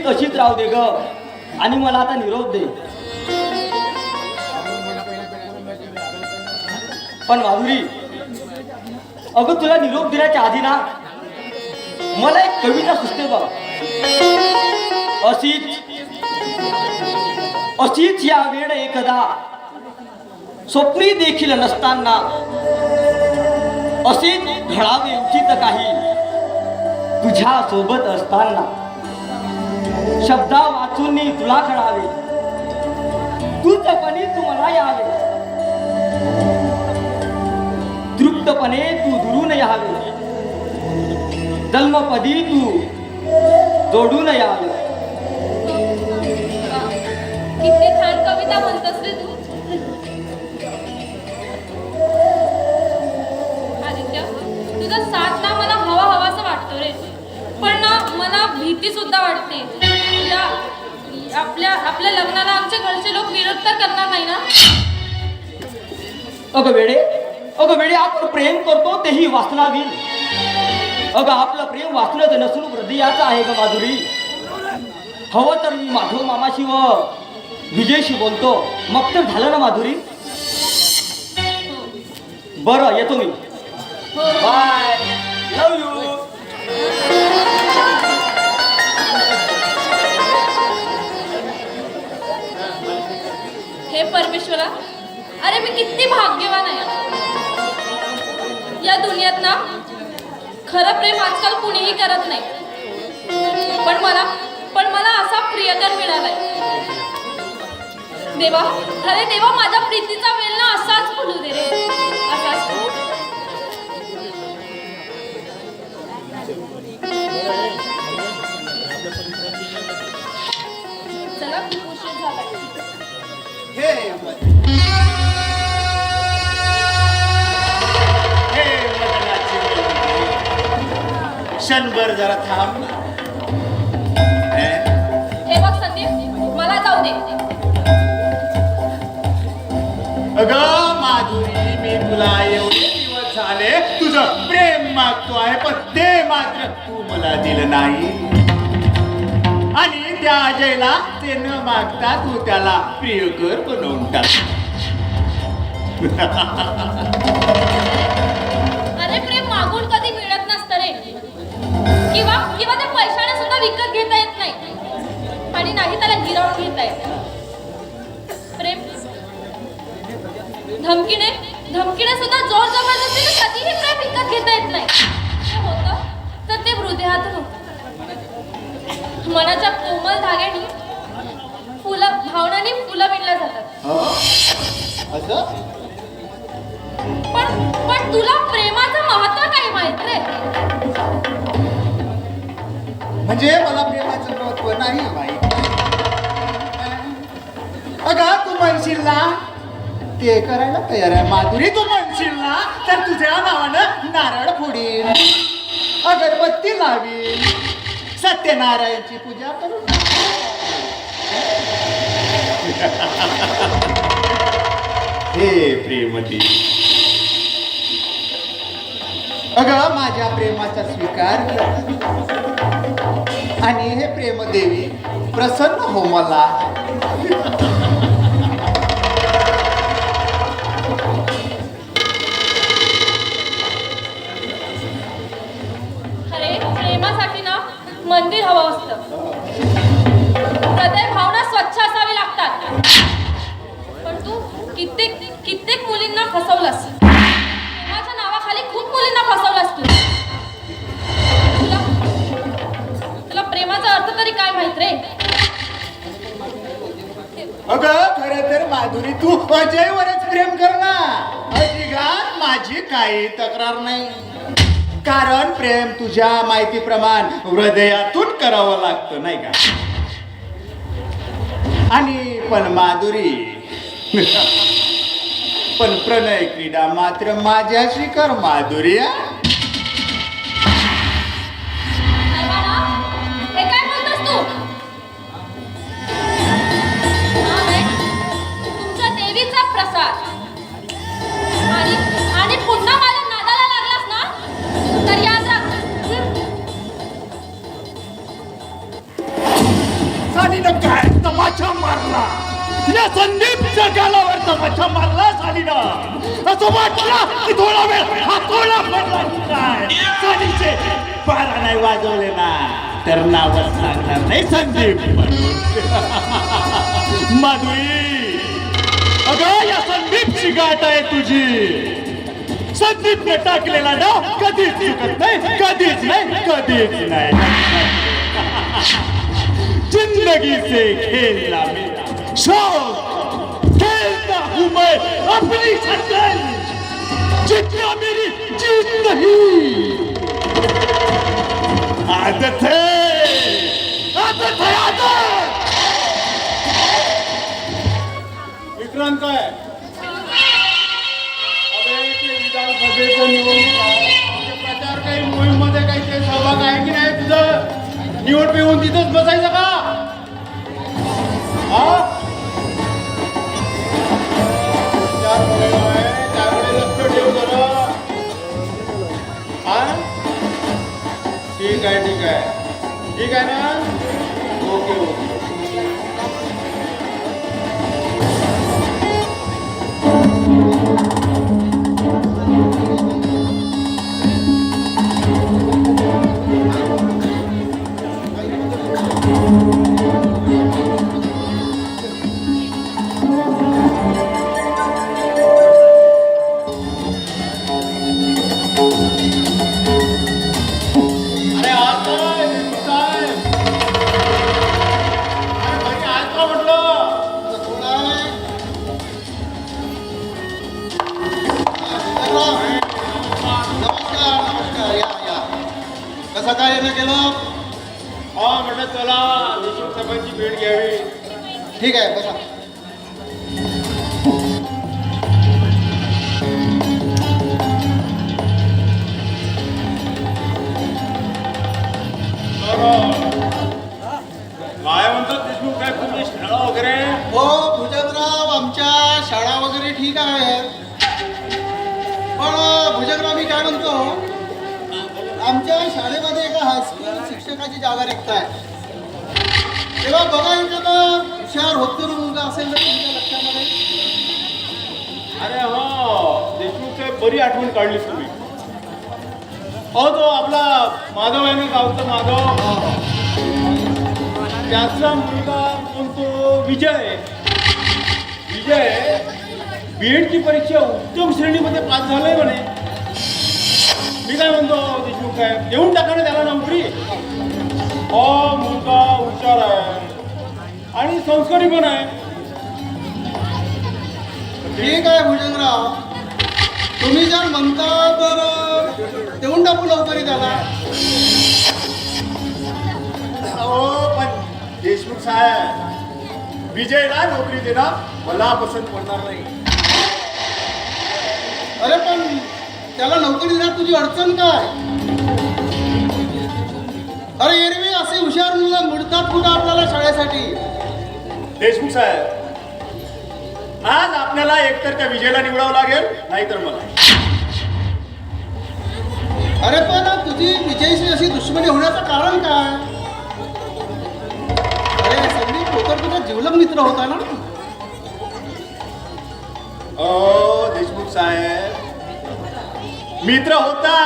तशीच राहू दे ग आणि मला आता निरोप दे. पण माधुरी, अगं तुला निरोप देण्याच्या आधी ना मला एक कविता सुचते बघ. अशीच या वेळ एकदा स्वप्नी देखील नसताना अशीच घडावे उचित काही तुझ्या सोबत असताना. शब्दा वाचून तुला कळावे तूचपणे तू मला यावे. तृप्तपणे तू दुरून यावे. जन्मपदी तू जोडून यावे. किती छान कविता म्हणतोस रे तू. आदित्य, तुझा साथ ना मला हवा हवासा वाटतो रे. पण ना मला भीती सुद्धा वाटते. आपल्या लग्नाला आमच्या घरचे लोक विरोध तर करणार नाही ना? अगं वेडे आपण प्रेम करतो तेही वाचनावीन. अगं आपलं प्रेम वाचनाचं नसून हृदयाचं आहे ग माधुरी. हवं तर मी माधव मामाशी व विजयशी बोलतो, मग तर झालं ना माधुरी. बरं येतो मी. Bye, love you. हे परमेश्वरा, अरे मी किती भाग्यवान आहे. या दुनियात ना खरं प्रेम आजकाल कुणीही करत नाही. पण मला असा प्रियकर मिळालाय. देवा, अरे देवा, माझ्या प्रीतीचा वेळ ना असाच फुलू दे रे, असाच. चला, खूप उशीर झालाय. हे मदनाची मुलगी, क्षणभर जरा थांब ना. हे बघ संदीप, मला जाऊ दे. अगं माधुरी, मी तुला एवढे दिवस झाले तुझं प्रेम मागतो आहे, पण ते मात्र तू मला दिलं नाही. आणि त्या अजयला ते न मागता तू त्याला प्रियकर बनवून टाक. अरे प्रेम मागून कधी मिळत नसतं रे. किंवा ते पैशाने सुद्धा विकत घेता येत नाही. आणि नाही त्याला गिरवून घेता येत. प्रेम धमकीने सुद्धा जोर जबरदस्तीने कधीही प्रेम विकत घेता येत नाही. ते होतं तर ते हृदयातून होतं. मनाच्या कोमल धाग्याने भावनांनी फुलं विणल्या जातात. असं पण तुला प्रेमाचं महत्व काय माहित रे? म्हणजे मला प्रेमाचं महत्व नाही माहित. अगं तू म्हणशील ना ते करायला तयार आहे माधुरी. तू म्हणशील ना तर तुझ्या नावानं नारळ फोडीन, अगरबत्ती लावीन, सत्यनारायणची पूजा करू. हे प्रेमती, अगं माझ्या प्रेमाचा स्वीकार कर आणि हे प्रेमदेवी प्रसन्न हो मला. अरे प्रेमासाठी ना मंदिर हवं असतं. हृदय भावना स्वच्छ असावी लागतात. पण तू कित्येक मुलींना फसवलास. प्रेमाच्या नावाखाली खूप मुलींना फसवलास तू. तुला प्रेमाचा अर्थ तरी काय माहित रे? अगं खरं तर माधुरी तू अजयवरच प्रेम कर ना. अजिगात माझी काही तक्रार नाही. कारण प्रेम तुझ्या माहितीप्रमाणे हृदयातून करावं लागतं नाही का? आणि पण माधुरी पण प्रणय क्रीडा मात्र माझ्याशी कर माधुरी. हे काय बोलतोस तू? तुमच्या देवीचा प्रसाद. आणि पुन्हा माझ्या नादाला लागलास ना तर याद राख. त्या संदीपच्या गालावर तमाशा मारलास आली ना असं वाटलं की थोडा वेळ हातोडा पडला की काय सालीचे 12 नाही वाजवले ना तर नावच लागणार नाही संदीप माधुरी अगं या संदीपची गाठ आहे तुझी संदीपने टाकलेला डाव कधीच चुकत नाही कधीच नाही जिंदगी से खेलना मेरा शौक खेलता हूँ मैं अपनी शतरंज जितना मेरी जीत नहीं आदत है आदत विक्रांत काय अरे ते विधानसभेचं निवडणूक आहे प्रचार काही मोहीम मध्ये काही ते सहभाग आहे की नाही तुझं निवड पिऊन तिथंच बसायचं का हा प्रचार मोहीम आहे त्यामुळे लक्ष ठेव जरा हा ठीक आहे ना ओके कसं काय येणं केलं हा म्हटलं चला देशमुख साहेबांची भेट घ्यावी ठीक आहे बसा काय म्हणतात देशमुख साहेब तुमची शाळा वगैरे हो भुजंगराव आमच्या शाळा वगैरे ठीक आहे पण भुजंगराव मी काय म्हणतो आमच्या शाळेमध्ये एका हायस्कूल शिक्षकाची जागा रिक्त आहे तेव्हा बघा एखादा हुशार होतो मुलगा असेल तर तुमच्या लक्षामध्ये अरे हो देशमुख साहेब बरी आठवण काढली तुम्ही हो तो आपला माधव आहे ना गावचा माधव त्याचा मुलगा कोणतो विजय बीएडची परीक्षा उत्तम श्रेणीमध्ये पास झालंय म्हणे मी काय म्हणतो देशमुख साहेब देऊन टाका ना त्याला नोकरी हो मुलगा हुशार आहे आणि संस्कारी पण आहे ठीक आहे भुजंगराव तुम्ही जर म्हणता तर देऊन टाकू लवकरी त्याला हो पण देशमुख साहेब विजयला नोकरी देणं मला पसंत पडणार नाही अरे पण त्याला नोकरी देण्यात तुझी अडचण काय अरे एरवी असे हुशार मुलं मिळतात कुठं आपल्याला शाळेसाठी देशमुख साहेब आज आपल्याला एकतर त्या विजयला निवडावं लागेल नाहीतर मला अरे पण तुझी विजयशी अशी दुश्मनी होण्याचं कारण काय अरे संदीप ठोकर तुझा जिवलग मित्र होता ना देशमुख साहेब मित्र होता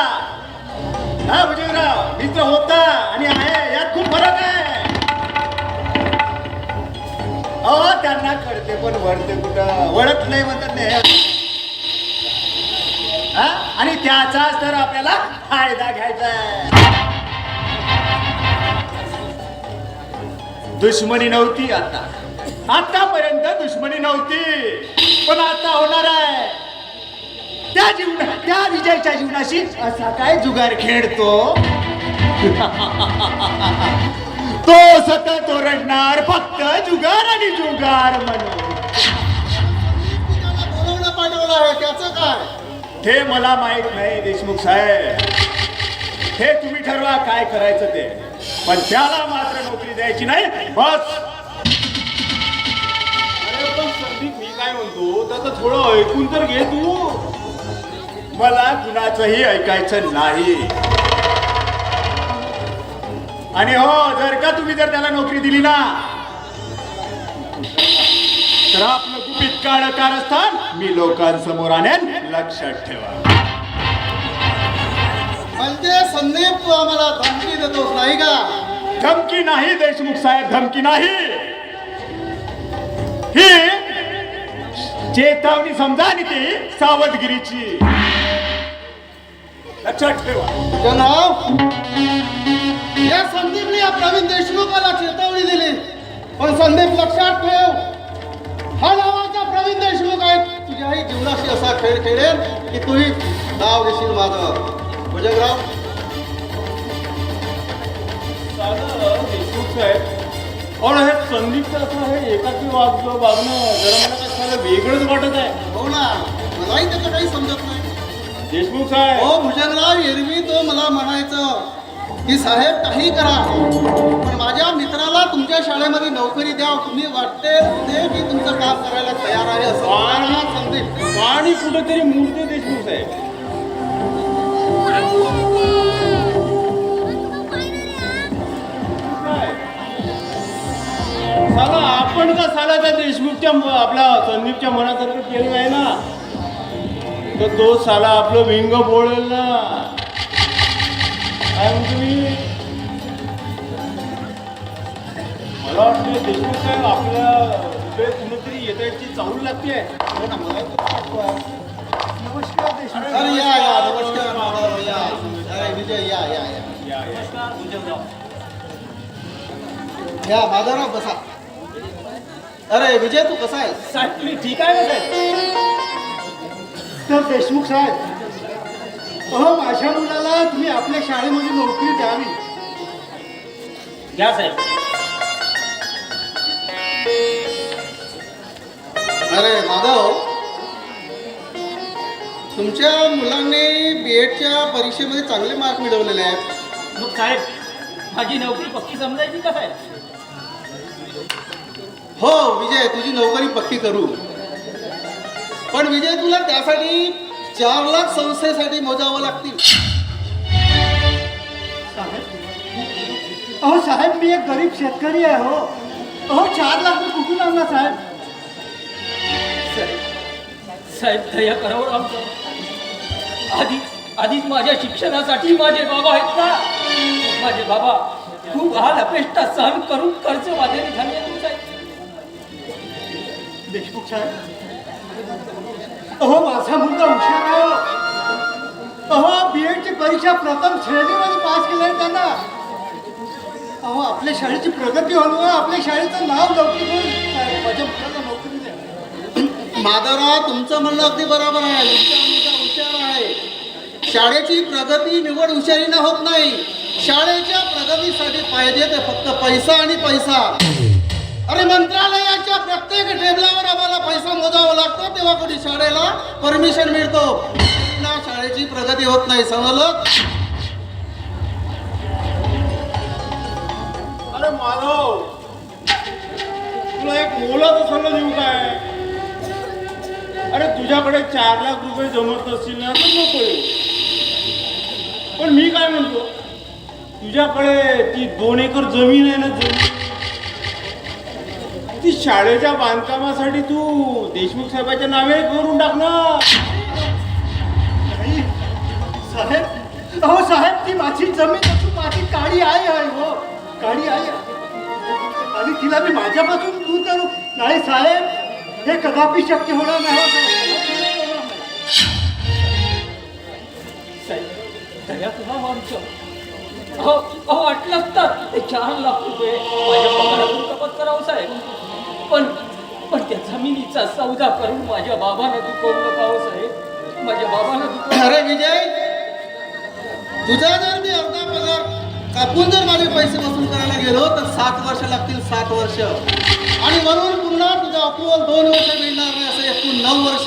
हा विजयराव मित्र होता आणि आहे यात खूप फरक आहे त्यांना कळते पण वळते कुठं वळत नाही म्हणतात नाही आणि त्याचाच तर आपल्याला फायदा घ्यायचा आहे दुश्मनी नव्हती आतापर्यंत दुश्मनी नव्हती पण आता होणार आहे त्या विजयच्या जीवनाशी असा काय जुगार खेळतो तो सतत ओरडणार फक्त जुगार आणि जुगार म्हणून बोलवणं पाठवलं आहे त्याचं काय हे मला माहित नाही देशमुख साहेब हे तुम्ही ठरवा काय करायचं ते पण त्याला मात्र नोकरी द्यायची नाही बस अरे पण संदीप मी काय म्हणतो त्याचं थोडं ऐकून तर घे तू मला कुणाचंही ऐकायचं नाही आणि हो जर का तुम्ही जर त्याला नोकरी दिली ना तर आपलं गुपित काळ कारस्थान मी लोकांसमोर आणेन, लक्षात ठेवा. म्हणजे संदीप तू आम्हाला धमकी देतोस नाही का? धमकी नाही देशमुख साहेब, धमकी नाही. ही चेतावणी समजा आणि ती सावधगिरीची, लक्षात ठेवा. तुझं नाव? या संदीपने या प्रवीण देशमुखाला चेतावणी दिली, पण संदीप लक्षात ठेव, हा नावाचा प्रवीण देशमुख आहे. तुझ्याही जीवनाशी असा खेळ खेळेल की तूही नाव देशील माझं. भुजंगराव, देशमुख साहेब, और हे संदीपचं असं हे एकाकी वागणं जरा मला काय झालं वेगळंच वाटत आहे. हो ना, मलाही त्याचं काही समजत नाही. देशमुख साहेब, हो भुजंगराव, एरवी तो मला म्हणायचं की साहेब काही करा, पण माझ्या मित्राला तुमच्या शाळेमध्ये नोकरी द्या, तुम्ही वाटते ते मी तुमचं काम करायला तयार आहे असं म्हणाला संदीप. आणि कुठेतरी मूर्ती देशमुख साहेब. साला आपण का साला त्या देशमुखच्या आपल्या संदीपच्या मनासारखं केलं नाही ना, तर तो साला आपलं विंग बोळेल ना. काय म्हणतो मी? मला वाटतं देशमुख साहेब आपल्या कुणीतरी येता येण्याची चावल लागते. हो ना, मला नमस्कार देशमुख. अरे या या, नमस्कार माधव, या. अरे विजय, या या या. या माधवराव, बसा. अरे विजय, तू कसा आहे? साहेब तुम्ही ठीक आहे ना साहेब? तर देशमुख साहेब, अहो माझ्या मुलाला तुम्ही आपल्या शाळेमध्ये नोकरी द्यावी. घ्या साहेब. अरे माधव, तुमच्या मुलांनी BEdच्या परीक्षेमध्ये चांगले मार्क मिळवलेले आहेत. मग साहेब माझी नोकरी पक्की समजायची का साहेब? हो विजय, तुझी नोकरी पक्की करू, पण विजय तुला त्यासाठी 4 लाख संस्थेसाठी मोजावं लागतील. अहो साहेब, मी एक गरीब शेतकरी आहे. हो अहो 4 लाख कुठून आणला साहेब? साहेब दया करावं आमचं. आधीच माझ्या शिक्षणासाठी माझे बाबा आहेत ना, माझे बाबा खूप हाल अपेष्टा सहन करून कर्ज वादेरी झाले आहेत साहेब. देशमुख साहेब, अहो माझा मुलगा हुशार आहे. अहो BEdची परीक्षा प्रथम श्रेणीमध्ये पास केलंय त्यांना. अहो आपल्या शाळेची प्रगती होणं, आपल्या शाळेचं नाव लौकिक होईल. माझ्या मुलाला नोकरी द्या. माधवराव, तुमचं म्हणणं अगदी बरोबर आहे. तुमचा मुलगा हुशार आहे. शाळेची प्रगती निवड हुशारीनं होत नाही. शाळेच्या प्रगतीसाठी पाहिजे ते फक्त पैसा आणि पैसा. अरे मंत्रालयाच्या प्रत्येक टेबलावर आम्हाला पैसा मोजावा लागतो, तेव्हा कधी शाळेला परमिशन मिळतो ना. शाळेची प्रगती होत नाही, समजलं? अरे माधव, तुला एक मोलाचा सल्ला देऊ काय? अरे तुझ्याकडे 4 लाख रुपये जमत असतील ना तर नको येऊ. पण मी काय म्हणतो, तुझ्याकडे ती 2 एकर जमीन आहे ना, जमीन ती शाळेच्या बांधकामासाठी तू देशमुख साहेबांच्या नावे करून टाक ना. नाही, साहेब, अहो साहेब, ती माझी जमीन असून माझी काळी आई आहे. हो काळी आई आहे, आणि तिला मी माझ्यापासून दूर करू? नाही साहेब, हे कदापि शक्य होणार नाही. साहेब दया करावं आमचं. अहो वाटलं तर ते 4 लाख रुपये माझ्या पगारातून कपात करावं साहेब, पण त्या जमिनीचा सौदा करून माझ्या बाबांना दुखवू नका हो साहेब, माझ्या बाबांना दुखवू. अरे विजय, तुझा जर मी अर्धा पगार कापून जर माझे पैसे वसूल करायला गेलो तर 7 वर्ष लागतील, 7 वर्ष. आणि म्हणून पुन्हा तुझा अप्रुव्हल 2 वर्ष मिळणार नाही, असं एकूण 9 वर्ष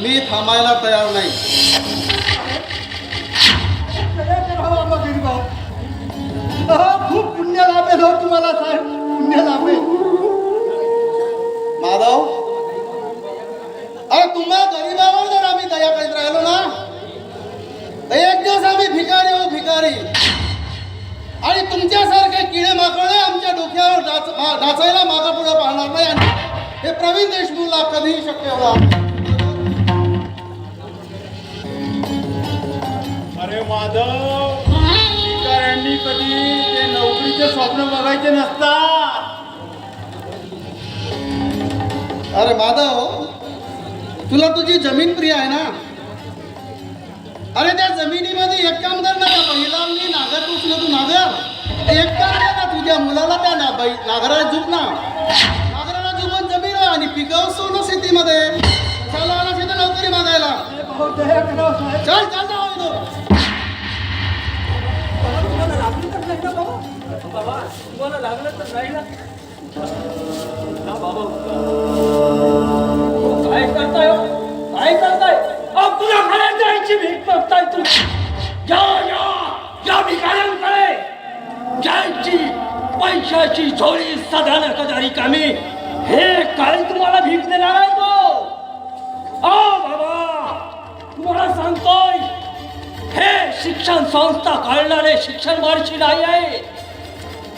मी थांबायला तयार नाही. खूप पुण्य लाभेल हो तुम्हाला साहेब, पुण्य लाभेल. माधव, अरे तुम्हा गरीबावर जर आम्ही दया करीत राहिलो ना, तर एक दिवस आम्ही भिकारी हो, भिकारी. आणि तुमच्यासारखे किडे माकडे आमच्या डोक्यावर नाचायला मागं पुढे पाहणार नाही. आणि हे प्रवीण देशमुखला कधीही शक्य होला. अरे माधव, अधिकाऱ्यांनी कधी ते नोकरीचे स्वप्न बघायचे नसतात. अरे माधव, तुला तुझी जमीन प्रिय आहे ना? अरे त्या जमिनीमध्ये एक काम कर ना, पहिला मी नागर पुसलं तू नागर एक काम कर ना, तुझ्या मुलाला त्या नागराला झुप ना, नागराला झुपून जमीन आणि पिकवतो ना शेतीमध्ये. चला आला शेतात नोकरी मागायला. चल चल ना इथं. तुम्हाला लागलं तर नाही ना. काय करताय हो? काय करताय? अब तुला खाण्यात जायची भीक मागताय तू. या भिकाऱ्यांकडे जायची पैशाची झोळी सदा न कदा रिकामी. हे काय तुम्हाला भीक देणार आहे तो? बाबा, तुम्हाला सांगतोय, हे शिक्षण संस्था काढणारे शिक्षण वर्षी नाही आहे,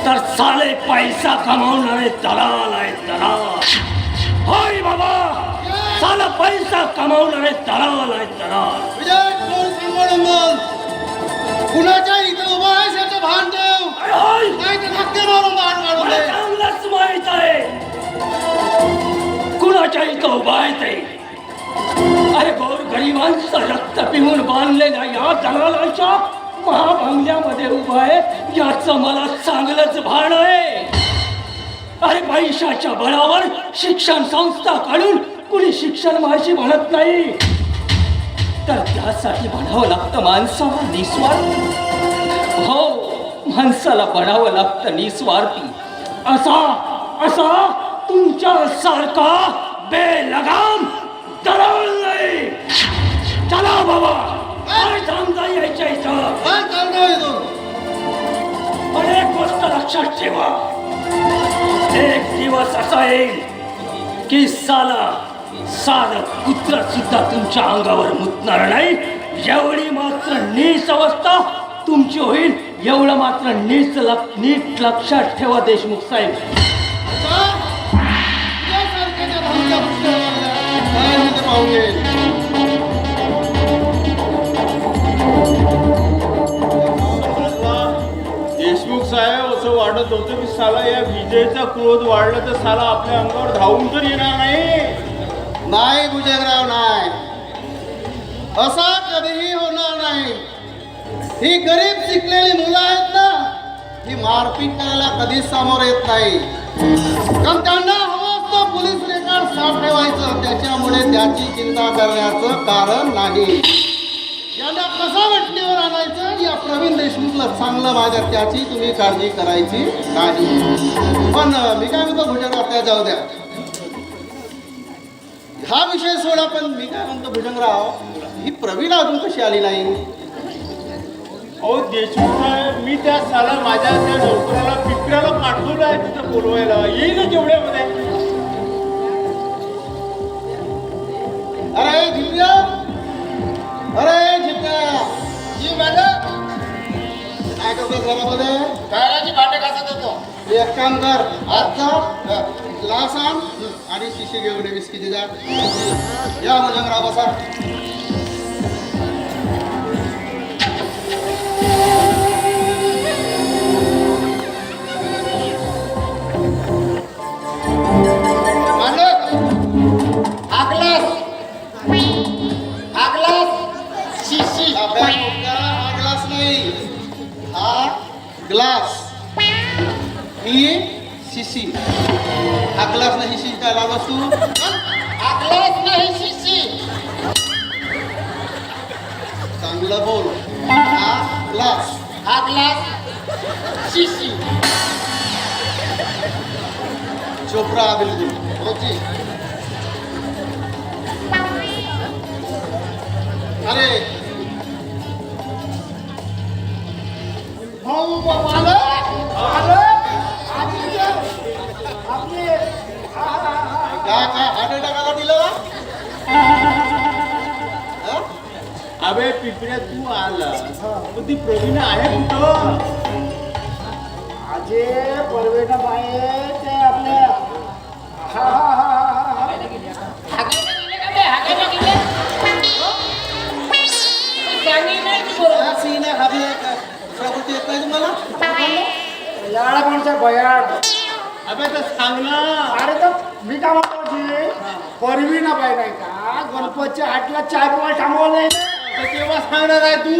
तर साले पैसा कमावणारे दलाल आहेत. दलाल होय बाबा, साला पैसा कमावणारे दलाल आहेत. दलाल. विजय, कोण सांभाळून बोल. कुणाच्या इथं उभा आहेस याचं भान ठेव. नाही तर धक्के मारून भान काढून मला दे. चांगलंच माहित आहे कुणाच्या इथं उभा आहे ते. अरे गोरगरिबांचं रक्त पिऊन बांधलेल्या या दलालांच्या महाबंगल्यामध्ये उभा आहे याचं मला चांगलंच भान आहे. अरे पैशाच्या बळावर शिक्षण संस्था काढून कुणी शिक्षण माझी म्हणत नाही, तर त्यासाठी बनावं लागतं माणसाला निस्वार्थी. हो, माणसाला बनावं लागतं निस्वार्थी. असा तुमच्या सारखा बेलगाम दलाल नाही. चला बाबा, काय थांबता यायच्या इथं. काय चालणार इथून? पण एक गोष्ट लक्षात ठेवा, एक दिवस असा येईल की साधं कुत्र सुद्धा तुमच्या अंगावर मुतणार नाही. एवढी मात्र नीच अवस्था तुमची होईल, एवढं मात्र नीट लक्षात ठेवा देशमुख साहेब. तुझ्यासारख्याच्या भाऊच्या पुस्तकाला काय म्हणते पाहुणे? देशमुख साहेब, असं वाटत होतं की साला या विजयचा क्रोध वाढला तर साला आपल्या अंगावर धावून तर येणार नाही. नाही भुजंगराव, नाही, असा कधीही होणार नाही. ही गरीब शिकलेली मुलं आहेत ना, ही मारपीट करायला कधीच समोर येत नाही. कारण त्यांना हवं असतं पोलीस रेकॉर्ड साफ ठेवायचं, त्याच्यामुळे त्याची चिंता करण्याचं कारण नाही. यांना कसा वटणीवर आणायचं या प्रवीण देशमुखला चांगलं माझ्या, त्याची तुम्ही काळजी करायची नाही. पण मी काय म्हणतो भुजंगराव, त्या जाऊ द्या, हा विषय सोडा. पण मी काय म्हणतो भुजंगराव, ही प्रवीण अजून कशी आली नाही? अहो देशमुख साहेब, मी त्या साला माझ्या त्या नोकराला पिपऱ्याला पाठवलं आहे तिथं बोलवायला. येईल जेवढ्यामध्ये. अरे झिपऱ्या, अरे झिपऱ्या, जी मॅडम, काय करतोस घरामध्ये? कायची भांडे घासत होतो. एक काम कर, आजचा ग्लास आण आणि शिशी घेऊन ये बिस्किटी जा. या भुजंगराव, बसा. मालक, हा ग्लास शिशी. आपल्या मुलगा हा ग्लास नाही, हा ग्लास, ही शिशी. हा ग्लास नाही, शिशी काय लावस तू? हा ग्लास नाही शिशी. चांगलं बोल. हा ग्लास, हा ग्लास शिशी. चोपडा बिलकुल. होती. अरे भाऊ मालक, काय हार्ट अटॅकाला दिलं? अबे पिपऱ्या, तू आला पण ती प्रवीण आहे कुठं? आजे परवेना बाई ते आपल्या याळा कोणचा बयाळ अबे तर सांग ना. अरे तर मी काय म्हणतो परवी ना बाई नाही का गणपतच्या हाटला चाय पिवा थांबवलं नाही तर तेव्हा सांगणार आहे तू.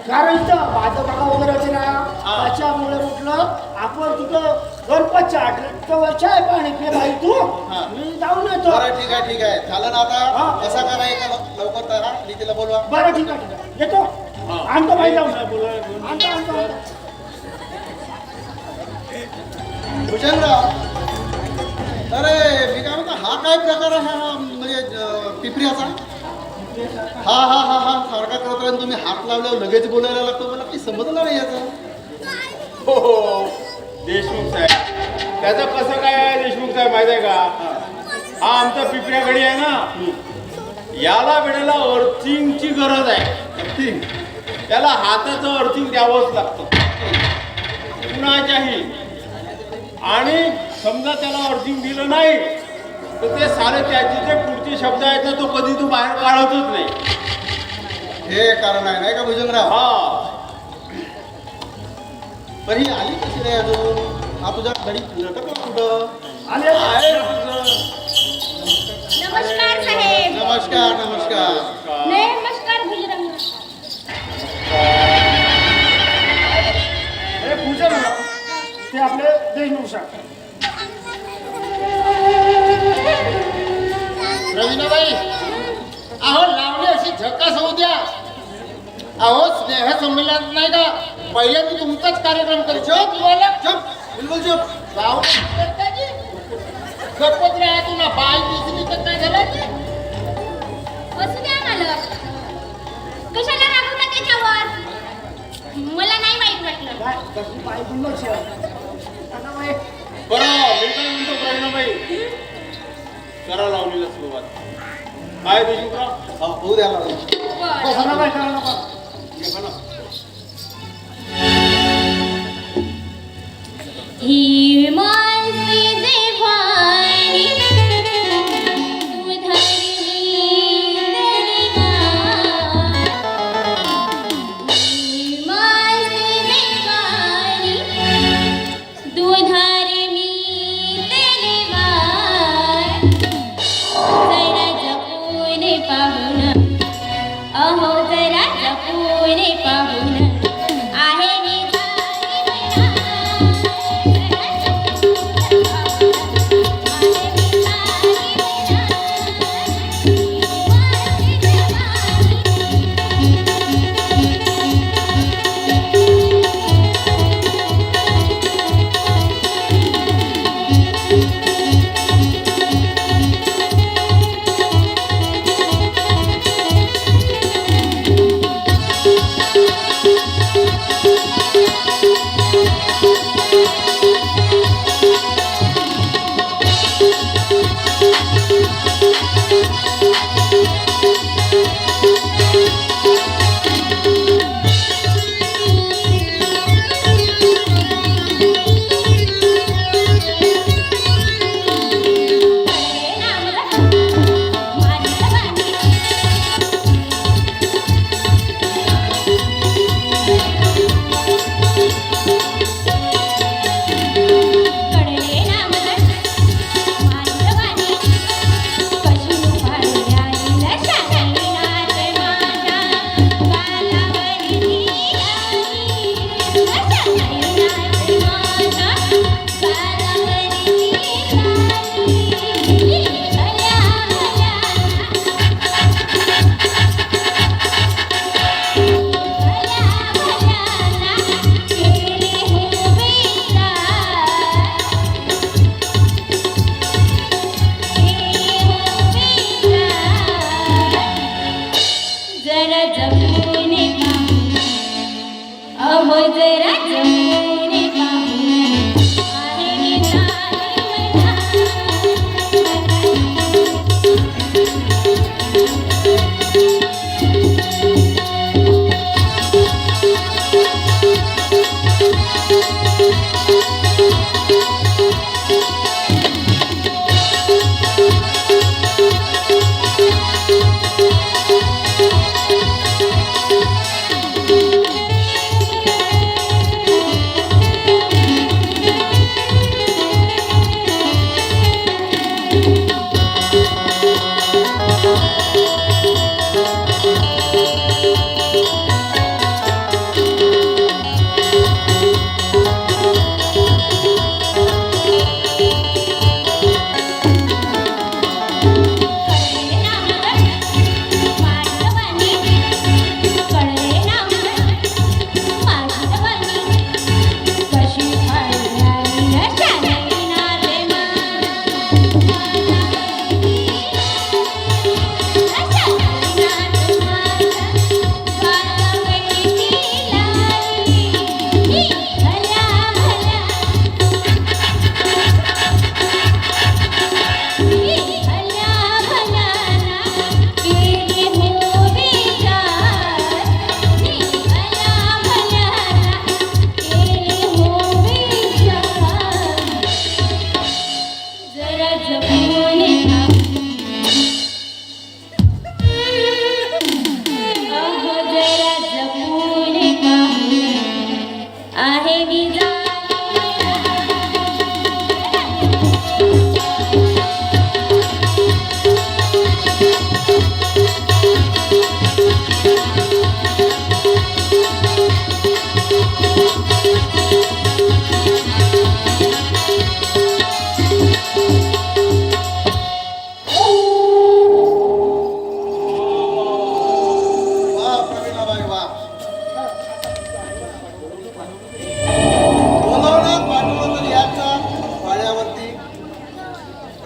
कारण इथं भाजपा वगैरे होते ना त्याच्यामुळे म्हटलं आपण तिथं गणपतच्या हाटला चाय पाणी पे बाई तू मी जाऊन येतो. बरं ठीक आहे झालं ना आता कसा करा एका लवकर करा नीतीला बोलवा. बरं ठीक आहे येतो आणतो बाई जाऊन आणतो. भुजंगराव अरे मी काय म्हणतो हा काय प्रकार आहे हा म्हणजे पिपऱ्याचा हा हा हा हा सारखा करत राहील तुम्ही हात लावल्यावर लगेच बोलायला लागतो मला काही समजलं नाही याचं. हो हो देशमुख साहेब त्याचं कसं काय आहे देशमुख साहेब माहिती आहे का. हा आमचा पिपऱ्याकडे आहे ना याला वेळेला अर्थिंगची गरज आहे. अर्थिंग त्याला हाताचं अर्थिंग द्यावंच लागतं कुणाच्याही. आणि समजा त्याला अर्थिंग दिलं नाही तर ते सारे त्याचे जे पुढचे शब्द आहेत ना तो कधी तो बाहेर काढतच नाही. हे कारण आहे नाही का भुजंगराव. हा पण ही आली कशी रे अजून हा तुझ्या घरी लटकला कुठं. आले आहे नमस्कार साहेब. नमस्कार नमस्कार. नमस्कार भुजरंग. हे पूजन ते आपले देशमुख साहेब. रवीनाबाई अहो लावणी अशी झकास होऊ द्या. अहो स्नेह संमेलन नाही का पहिले मी तुमचाच कार्यक्रम करू. चुप बोला चुप बिलकुल चुप. गाव गणपत राहा तुला बाई दिसली तर काय झालं. असू द्या मालक. कशाला रागवता त्याच्यावर. मला नाही वाईट वाटलं. काय कसली बाई बोललोच आता बाई बरं मी काय म्हणतो प्रवीणाबाई करा लावणीला सुरुवात. काय देशमुखराव होऊ द्या लावणी. बसा बाई करा नका. ही मानसी देवानी तू धरली दरिया. ही मानसी देवानी तू धरली दरिया. जरा जपून पाहून अहो जरा जपून पाहून आहे निघाली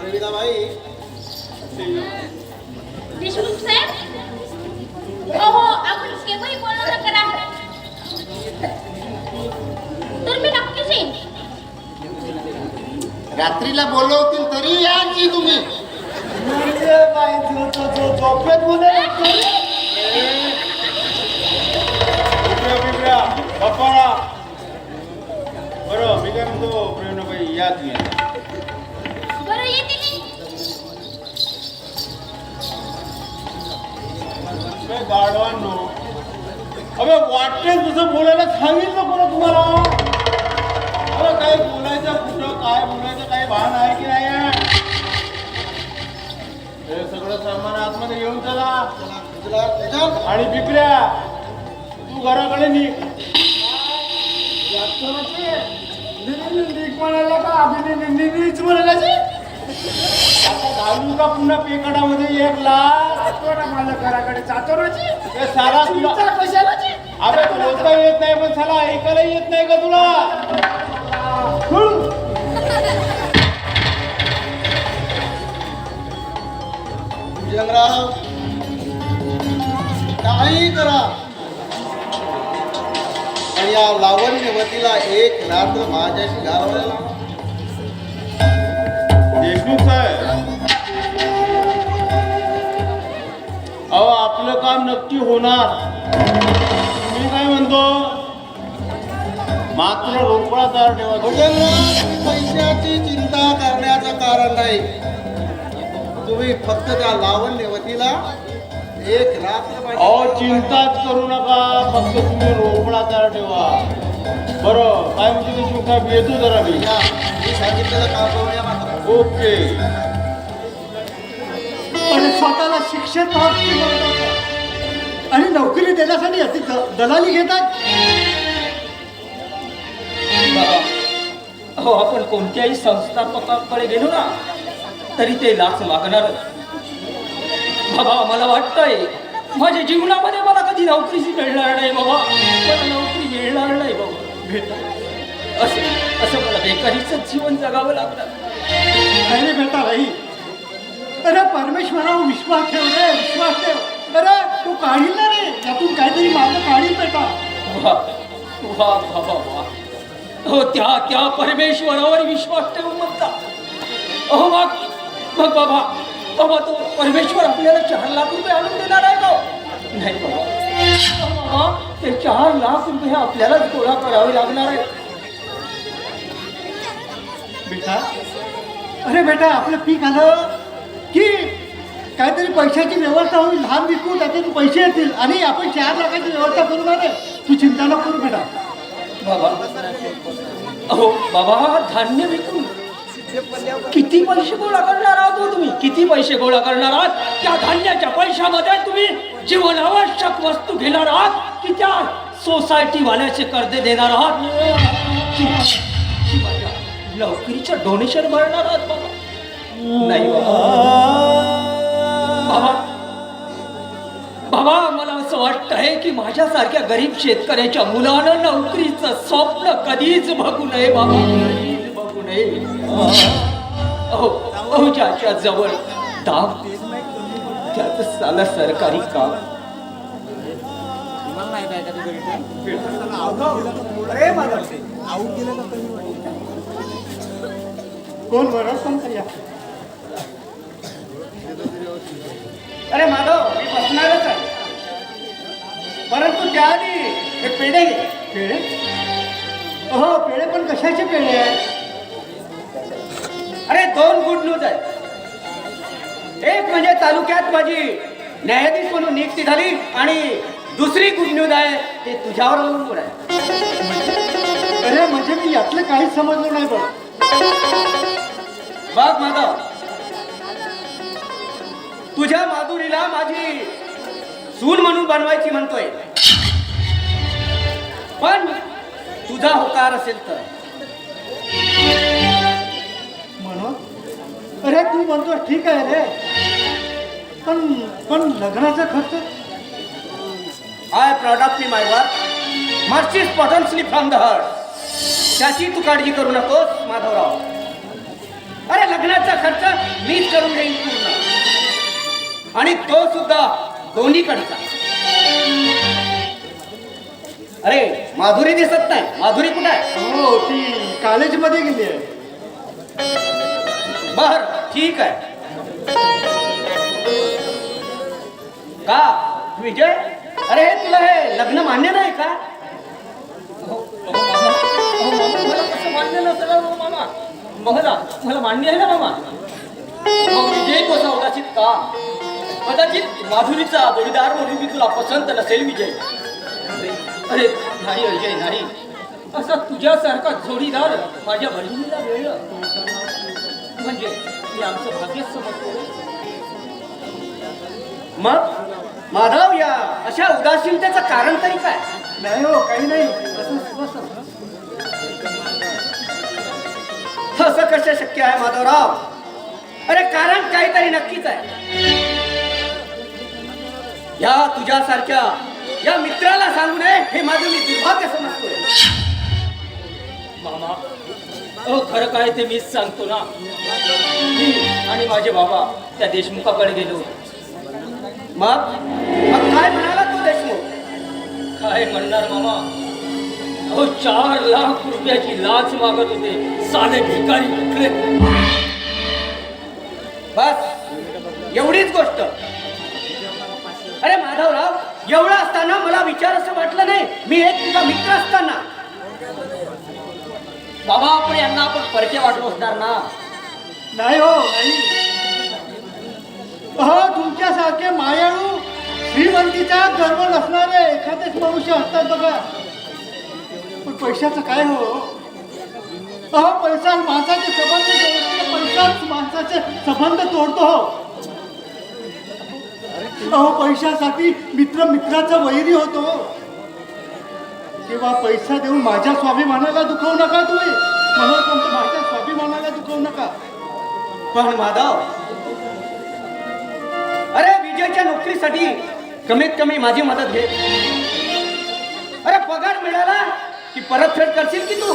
प्रवीणाबाई, देशमुख साहेब, हो आपण केव्हाही बोलणं करा. तर मी नक्कीच येईन. रात्रीला बोलवतील तरी या की तुम्ही. म्हणजे बाई झोपेत बिबऱ्या बाप्पाळा. बरं मी काय म्हणतो प्रेरणाबाई या तुम्ही आता. बरं येते मी. काय गाढवांनो, अबे वाटेल तुझं बोलायला सांगितलं कोणा तुम्हाला? अरे काय बोलायचं कुठं, काय बोलायचं, काही भान आहे की नाही आहे? हे सगळं सामान आतमध्ये घेऊन चला. आणि बिबऱ्या तू घराकडे निघ. म्हणाला का अभिनेच म्हणायची आता घालू का पुन्हा पेकडामध्ये 1 लाख माझ्या घराकडे चातोराची. हे सारा तुला कशालाची? अरे बोलता येत नाही पण साला ऐकायला येत नाही का तुला? भुजंगराव, काही करा आणि या लावण्यवतीला एक रात्र माझ्याशी घालवायला लावा. देशमुख साहेब, अहो आपलं काम नक्की होणार. मी काय म्हणतो, मात्र रोकडा तयार ठेवा. भुजंगराव, पैशाची चिंता करण्याचं कारण नाही. तुम्ही फक्त त्या लावण्यवतीला एक रात्र अहो चिंताच करू नका, फक्त तुम्ही रोकडा तयार ठेवा. बरं काय म्हणतो देशमुख साहेब, येतो जरा मी. मी सांगितलेलं काम करूया मात्र. ओके. आणि स्वतःला शिक्षक आणि नोकरी देण्यासाठी अति दलाली घेतात. हो आपण कोणत्याही संस्थापकाकडे गेलो ना तरी ते लाच मागणारच. बाबा मला वाटतंय माझ्या जीवनामध्ये मला कधी नोकरीची मिळणार नाही बाबा. मला नोकरी मिळणार नाही बाबा. असं मला बेकारीचं जीवन जगावं लागणार. नाही बेटा भाई, अरे परमेश्वरावर विश्वास ठेव रे, विश्वास ठेव. अरे तू काढील ना रे, यातून काहीतरी मार्ग काढील बेटा. वा वा बाबा वा. हो त्या परमेश्वरावर विश्वास ठेवून म्हणता. अहो मग बाबा तो परमेश्वर आपल्याला 4 लाख रुपये आणून देणार आहे का? नाही बाबा, ते 4 लाख रुपये आपल्यालाच गोळा करावे लागणार आहे. बेटा, अरे बेटा आपलं पीक आलं की काहीतरी पैशाची व्यवस्था होईल. लहान विकू त्याच्यातून पैसे येतील आणि आपण 4 लाखाची व्यवस्था करू ना रे. तू चिंता नको करू बेटा. बाबा अहो बाबा, धान्य विकून किती पैसे गोळा करणार आहात हो तुम्ही? किती पैसे गोळा करणार आहात? त्या धान्याच्या पैशामध्ये तुम्ही जीवनावश्यक वस्तू घेणार आहात की त्या सोसायटी वाल्याचे कर्ज देणार आहात की माझ्या नोकरीचं डोनेशन भरणार आहात बाबा? नाही बाबा. बाबा मला असं वाटतंय की माझ्यासारख्या गरीब शेतकऱ्याच्या मुलानं नोकरीचं स्वप्न कधीच बघू नये बाबा, कधीच बघू नये. अहो ज्याच्या जवळ दाम त्याच साला सरकारी काम. कोण बरं कोण करूया. अरे माधव, मी बसणारच आहे, परंतु त्याआधी हे पेढे घे. पेढे? हो पेढे, पण कशाचे पेढे आहे? अरे 2 गुड न्यूज आहे. एक म्हणजे तालुक्यात माझी न्यायाधीश म्हणून नियुक्ती झाली आणि दुसरी गुड न्यूज आहे ते तुझ्यावर अवलंबून आहे. अरे म्हणजे मी यातलं काहीच समजलं नाही बघ. बघ माधव, तुझ्या माधुरीला माझी सून म्हणून बनवायची म्हणतोय, पण तुझा होकार असेल तर. म्हणून अरे तू म्हणतो ठीक आहे रे, पण लग्नाचा खर्च. I proud of me my work, मर्ची स्पॉटन्सली फ्रॉम द हार्ट. त्याची तू काळजी करू नकोस माधवराव. अरे लग्नाचा खर्च मीच करून देईन पूर्ण, आणि तो सुद्धा दोन्हीकडचा. अरे माधुरी दिसत नाही, माधुरी कुठे आहे? हो ती कॉलेजमध्ये गेली आहे. बर ठीक आहे. का विजय, अरे तुला हे लग्न मान्य नाही का? मला कसं मान्य नसेल हो मामा? मला मान्य आहे ना मामा. मग विजय तो उदासीत का? कदाचित माधुरीचा जोडीदार म्हणून मी तुला पसंत नसेल विजय. अरे नाही अजय नाही, असा तुझ्यासारखा जोडीदार माझ्या बहिणीला मिळलं म्हणजे मी आमचं भाग्यच समजतो. मग माधव, या अशा उदासीनतेचं कारण तरी काय? नाही हो, काही नाही. असं असं कसं शक्य आहे माधवराव? अरे कारण काहीतरी नक्कीच आहे. या तुझ्यासारख्या या मित्राला सांगू नये हे माझं मी दुर्भाग्य समजतोय. मामा खरं काय ते मीच सांगतो ना. मी आणि माझे बाबा त्या देशमुखाकडे गेलो. मग मग काय म्हणाला तो देशमुख? काय म्हणणार मामा, अहो 4 लाख रुपयाची लाच मागत होते साधे भिकारी विकले. बस एवढीच गोष्ट. अरे माधवराव, एवढं असताना मला विचार असं वाटलं नाही. मी एक तुझा मित्र असताना. बाबा आपण यांना आपण परके वाटलो असणार ना. नाही हो, नाही. हो, तुमच्यासारखे मायाळू श्रीमंतीचा गर्व नसणारे एखादेच मनुष्य असतात बघा. पण पैशाचं काय हो? अहो, पैसा माणसाचे संबंध जोडतो, पैसाच माणसाचे संबंध तोडतो हो. अहो, पैशासाठी मित्र मित्राचा वैरी होतो. तेव्हा पैसा देऊन माझ्या स्वाभिमानाला दुखवू नका तुम्ही. म्हणून कोणतं माझ्या स्वाभिमानाला दुखवू नका. पण माधव, अरे विजयच्या नोकरीसाठी कमीत कमी माझी मदत घे. अरे पगार मिळाला की परतफेड करशील की तू?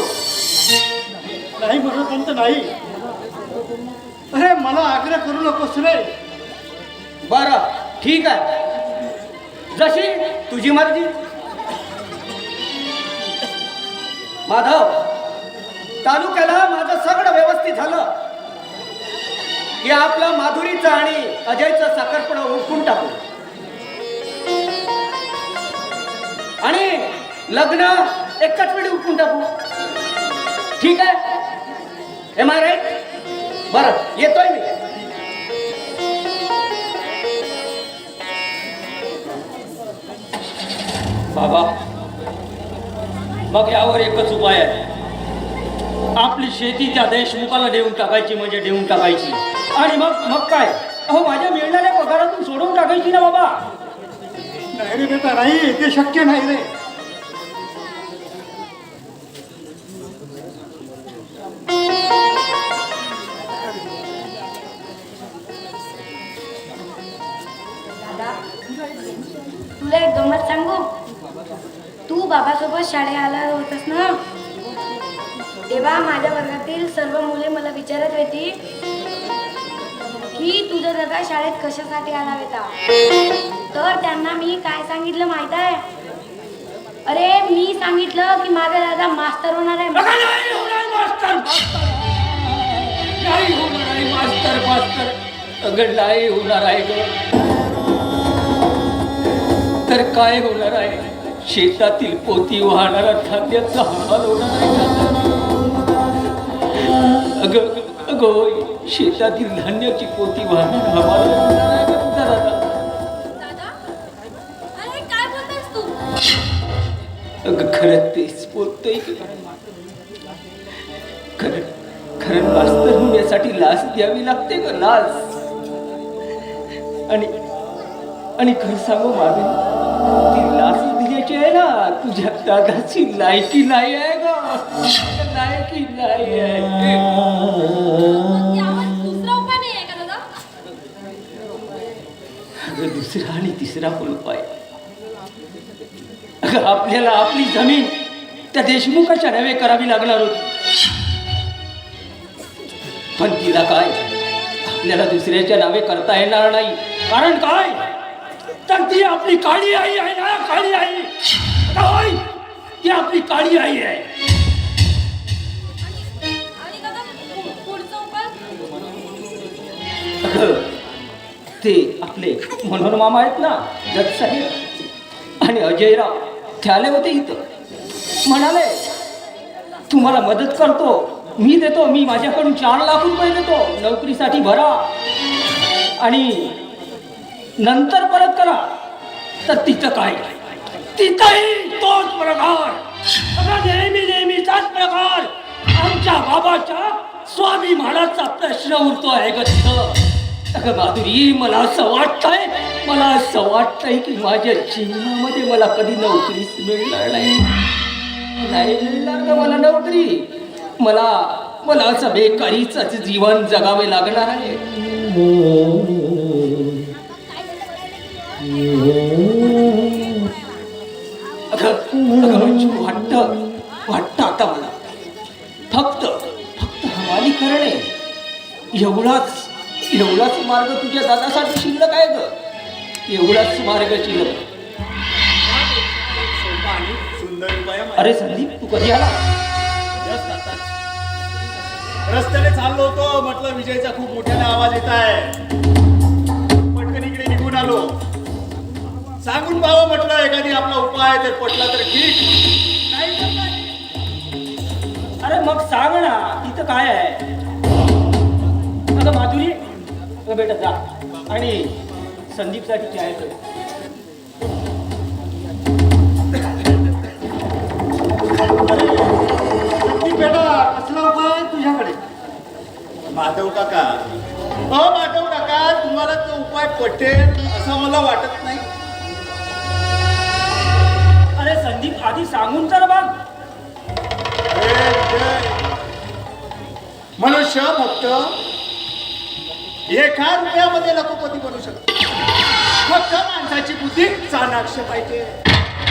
नाही म्हणत नाही. अरे मला आग्रह करू नकोस रे. बरं ठीक आहे, जशी तुझी मर्जी. माधव, तालुक्याला माझं सगळं व्यवस्थित झालं की आपलं माधुरीचं आणि अजयचं साखरपुडा उरकून टाकू आणि लग्न एकच वेळी उरकून टाकू. ठीक आहे? Am I right? बरं, येतोय मी. बाबा मग यावर एकच उपाय आहे. आपली शेती त्या देशमुखाला देऊन टाकायची म्हणजे देऊन टाकायची. आणि मग काय, अहो माझ्या मिळणाऱ्या पगारातून सोडून टाकायची ना बाबा. नाही रे बेटा, नाही, ते शक्य नाही रे. तुला एक गंमत सांगू? तू बाबासोबत शाळेत आला होतास ना, तेव्हा माझ्या वर्गातील सर्व मुले मला विचारत होती की तुझा दादा शाळेत कशासाठी आला होता. तर त्यांना मी काय सांगितलं माहित आहे? अरे मी सांगितलं की माझा दादा मास्तर होणार आहे. नाही मास्तर, अगं नाही होणार आहे ग. तर काय होणार आहे? शेतातील पोती वाहणारा धान्याचा हाल होणार आहे. अगं शेतातील धान्याची पोती वाहणारा हाल होणार आहे तुझा दादा. दादा, अरे काय बोलतोस तू? अगं खरं तेच बोलतोय. खरं मास्तर होण्यासाठी लाच द्यावी लागते ग, लाच. आणि खरं सांगू मागे, ती लाच दिल्याची आहे ना, तुझ्या दादाची लायकी नाही आहे ग. लायकी नाही आहे. मग यावर दुसरा उपाय नाही आहे का दादा? अगं दुसरा आणि तिसरा पण उपाय. अगं आपल्याला आपली जमीन त्या देशमुखाच्या नव्हे करावी लागणार होती. पण तिला काय आपल्याला दुसऱ्याच्या नावे करता येणार नाही. कारण काय तर ती आपली काळी आई आहे ना, काळी आई. काय ती आपली काळी आई आहे. आणि दादा पुढचा उपाय अगं, ते आपले मनोहर मामा आहेत ना, जज साहेब आणि अजयराव, ते आले होते इथं. म्हणाले तुम्हाला मदत करतो, मी देतो, मी माझ्याकडून 4 लाख रुपये देतो, नोकरीसाठी भरा आणि नंतर परत करा. तर तिथं काय, तिथंही तोच प्रकार. अगं नेहमी नेहमीचाच प्रकार. आमच्या बाबाच्या स्वाभिमानाचा प्रश्न उरतो आहे ग तिथं. अगं माधुरी, मला असं वाटतंय की माझ्या जीवनामध्ये मला कधी नोकरीच मिळणार नाही मिळणार का मला नोकरी. मला असं बेकारीच जीवन जगावे लागणार आहे. अगं मंजू, वाटतं आता मला फक्त हवाली करणे एवढाच मार्ग तुझ्या दादासाठी शिल्लक आहे ग. एवढाच मार्ग शिल्लक. सोपा आणि सुंदर उपाय आहे. अरे संदीप, तू कधी आला? Just आताच. रस्त्याने चाललो होतो, म्हटलं विजयचा खूप मोठ्याने आवाज येत आहे. पटकन इकडे निघून आलो. सांगून भावं म्हटलं, एखादी आपला उपाय तर पटला तर ठीक, नाही तर नाही. अरे मग सांग ना, तिथं काय आहे? अगं माधुरी, अगं बेटा जा आणि संदीपसाठी चाय कर. संदीप बेटा, कसला उपाय तुझ्याकडे? माधव काका, माधव काका, तुम्हाला तो उपाय पटेल असं मला वाटत नाही. अरे संदीप, आधी सांगून तर बघ. मनुष्य फक्त 1 रुपयामध्ये लखोपती बनू शकतो. फक्त माणसाची बुद्धी चाणाक्ष पाहिजे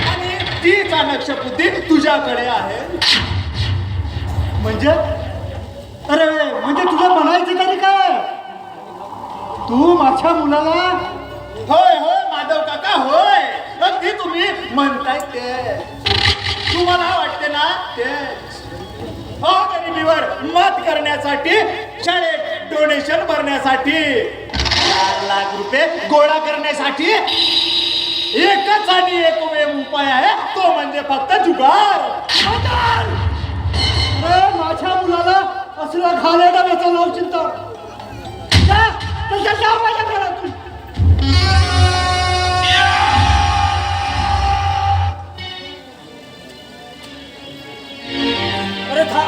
आणि ती चाणाक्ष बुद्धी तुझ्याकडे आहे. म्हणजे म्हणजे तुला म्हणायचं तरी काय? तू माझ्या मुलाला होय माधव काका, होय, अगदी तुम्ही म्हणताय ते. तुम्हाला वाटते ना तेच. गरिबीवर मात करण्यासाठी, शाळेत डोनेशन भरण्यासाठी, 4 लाख रुपये गोळा करण्यासाठी एकच आणि एकमेव उपाय आहे, तो म्हणजे फक्त जुगार. अरे माझ्या मुलाला असला घालेला त्याचा नाव चिंता माझ्या घरातून. अरे था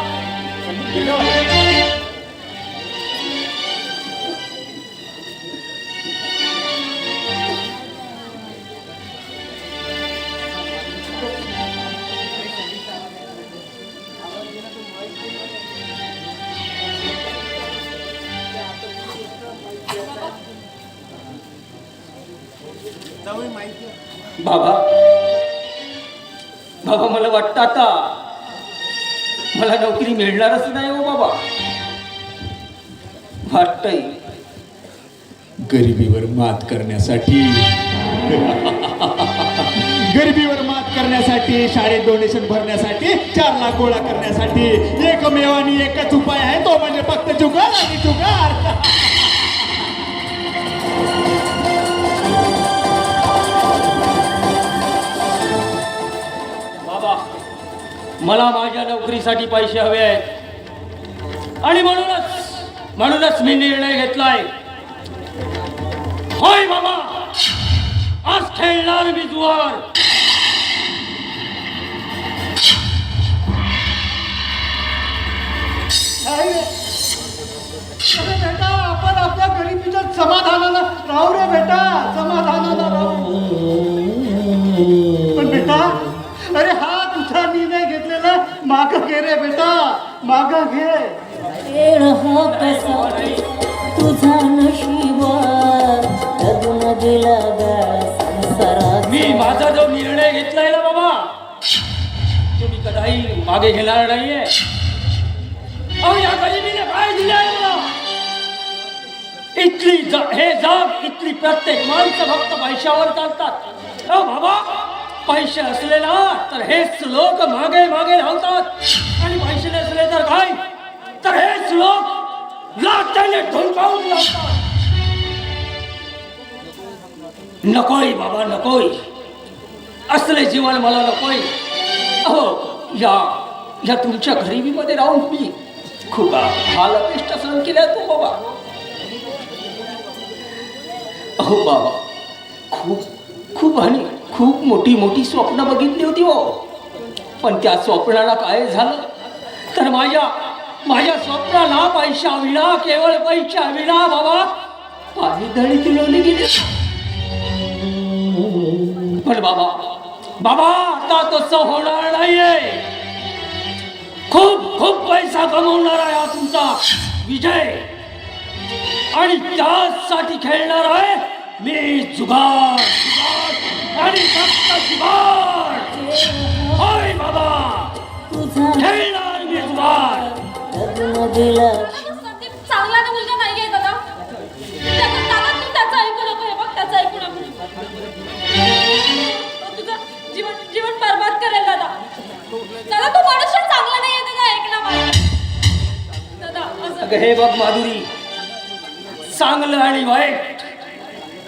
बाबा, मला वाटतं आता मला नोकरी मिळणारच नाही हो बाबा. वाटतंय गरिबीवर मात करण्यासाठी शाळेत डोनेशन भरण्यासाठी, 4 लाख गोळा करण्यासाठी एकमेव आणि एकच उपाय आहे, तो म्हणजे फक्त जुगार आणि जुगार. बाबा, मला माझ्या नोकरीसाठी पैसे हवे आहेत आणि म्हणूनच मी निर्णय घेतलाय. होय बाबा, आज खेळणार मी जुगार. अरे बेटा, आपण आपल्या गरिबीच्या समाधानानं राहू रे बेटा, समाधानानं राहू. पण बेटा, अरे हा तुझा निर्णय घेतलेला माग घे रे बेटा, माग घे. खेळ हा कसा तुझा नशिबात लग्न दिला संसारात. मी माझा जो निर्णय घेतलाय ना बाबा, तो मी कदाही मागे घेणार नाहीये. अहो, या गरिबीने काय दिलंय मला? हे जग इथली प्रत्येक माणसं फक्त पैशावर चालतात. बाबा पैसे असले ना तर हेच लोक मागे मागे धावतात आणि पैसे नसले तर काय तर हेच लोक लाटाने ढुंकावून लावतात. नकोय बाबा नकोय, असले जीवन मला नकोय. अहो या तुमच्या गरिबीमध्ये राहून मी खूप हाल अपेष्ट सहन केल्या तू बाबा. अहो बाबा खूप मोठी मोठी स्वप्न बघितली होती हो, पण त्या स्वप्नाला काय झालं तर माझ्या स्वप्नाला पैशा विना केवळ पैशा विना बाबा पायदळी तुलवली गेली. पण बाबा आता तसं होणार नाहीये. खूप पैसा कमवणार आहे हा तुमचा विजय आणि त्यासाठी खेळणार आहे मी जुगार आणि फक्त जुगार. होय बाबा खेळणार मी जुगार. लग्न दिला संदीप चांगला ना मुलगा नाहीये दादा. दादा तू त्याचं ऐकू नको. हे बघ त्याचं ऐकू नको. तुझं जीवन बरबाद करेल दादा. दादा तू मनुष्य चांगला नाहीये दादा. ऐक ना मला दादा. अगं हे बघ माधुरी, चांगलं आणि वाईट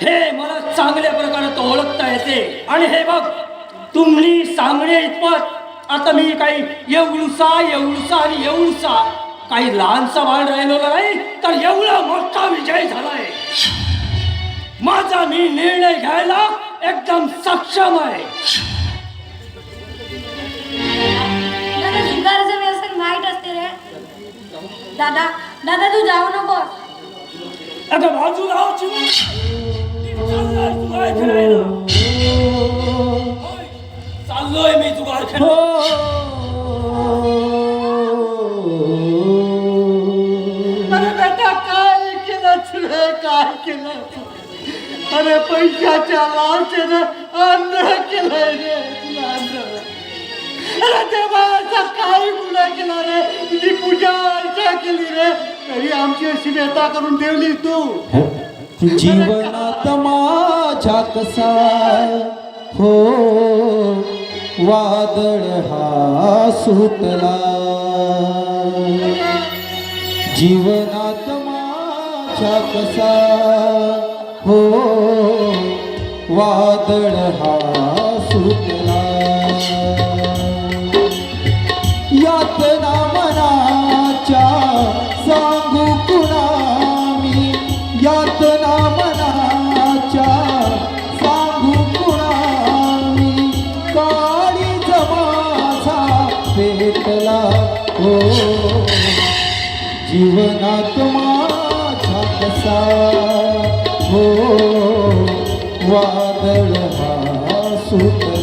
हे मला चांगल्या प्रकारे ओळखता येते. आणि हे बघ तुम्ही सांगणे इतपत आता मी काही एवढूसा आणि एवढूसा काही लहानसा बाळ राहिलो नाही तर एवढा मोठा विजय झालाय. माझा मी निर्णय घ्यायला एकदम सक्षम आहे. दादा जुगाराचं व्यसन वाईट असते रे. दादा तू जाऊ नको. अगं बाजूला चाललोय मी जुगार अरे बेटा काय केलं. अरे पैशाच्या लालसेनं आंधळ केलंय रे तुला आंधळ. अरे देवाचा काय गुन्हा केला रे. तुझी पूजा अर्चा केली रे तरी आमची अशी व्यथा करून ठेवली तू. जीवनात माझ्या कसा हो वादळ हा सुटला. जीवनात माझ्या कसा हो वादळ हा सुटला. यातना मनाच्या सांगू कुणा मी. यातना मनाच्या सांगू कुणा मी. काळीज माझा पेटला हो जीवनात माझा कसा हो वादळ हा सुटला.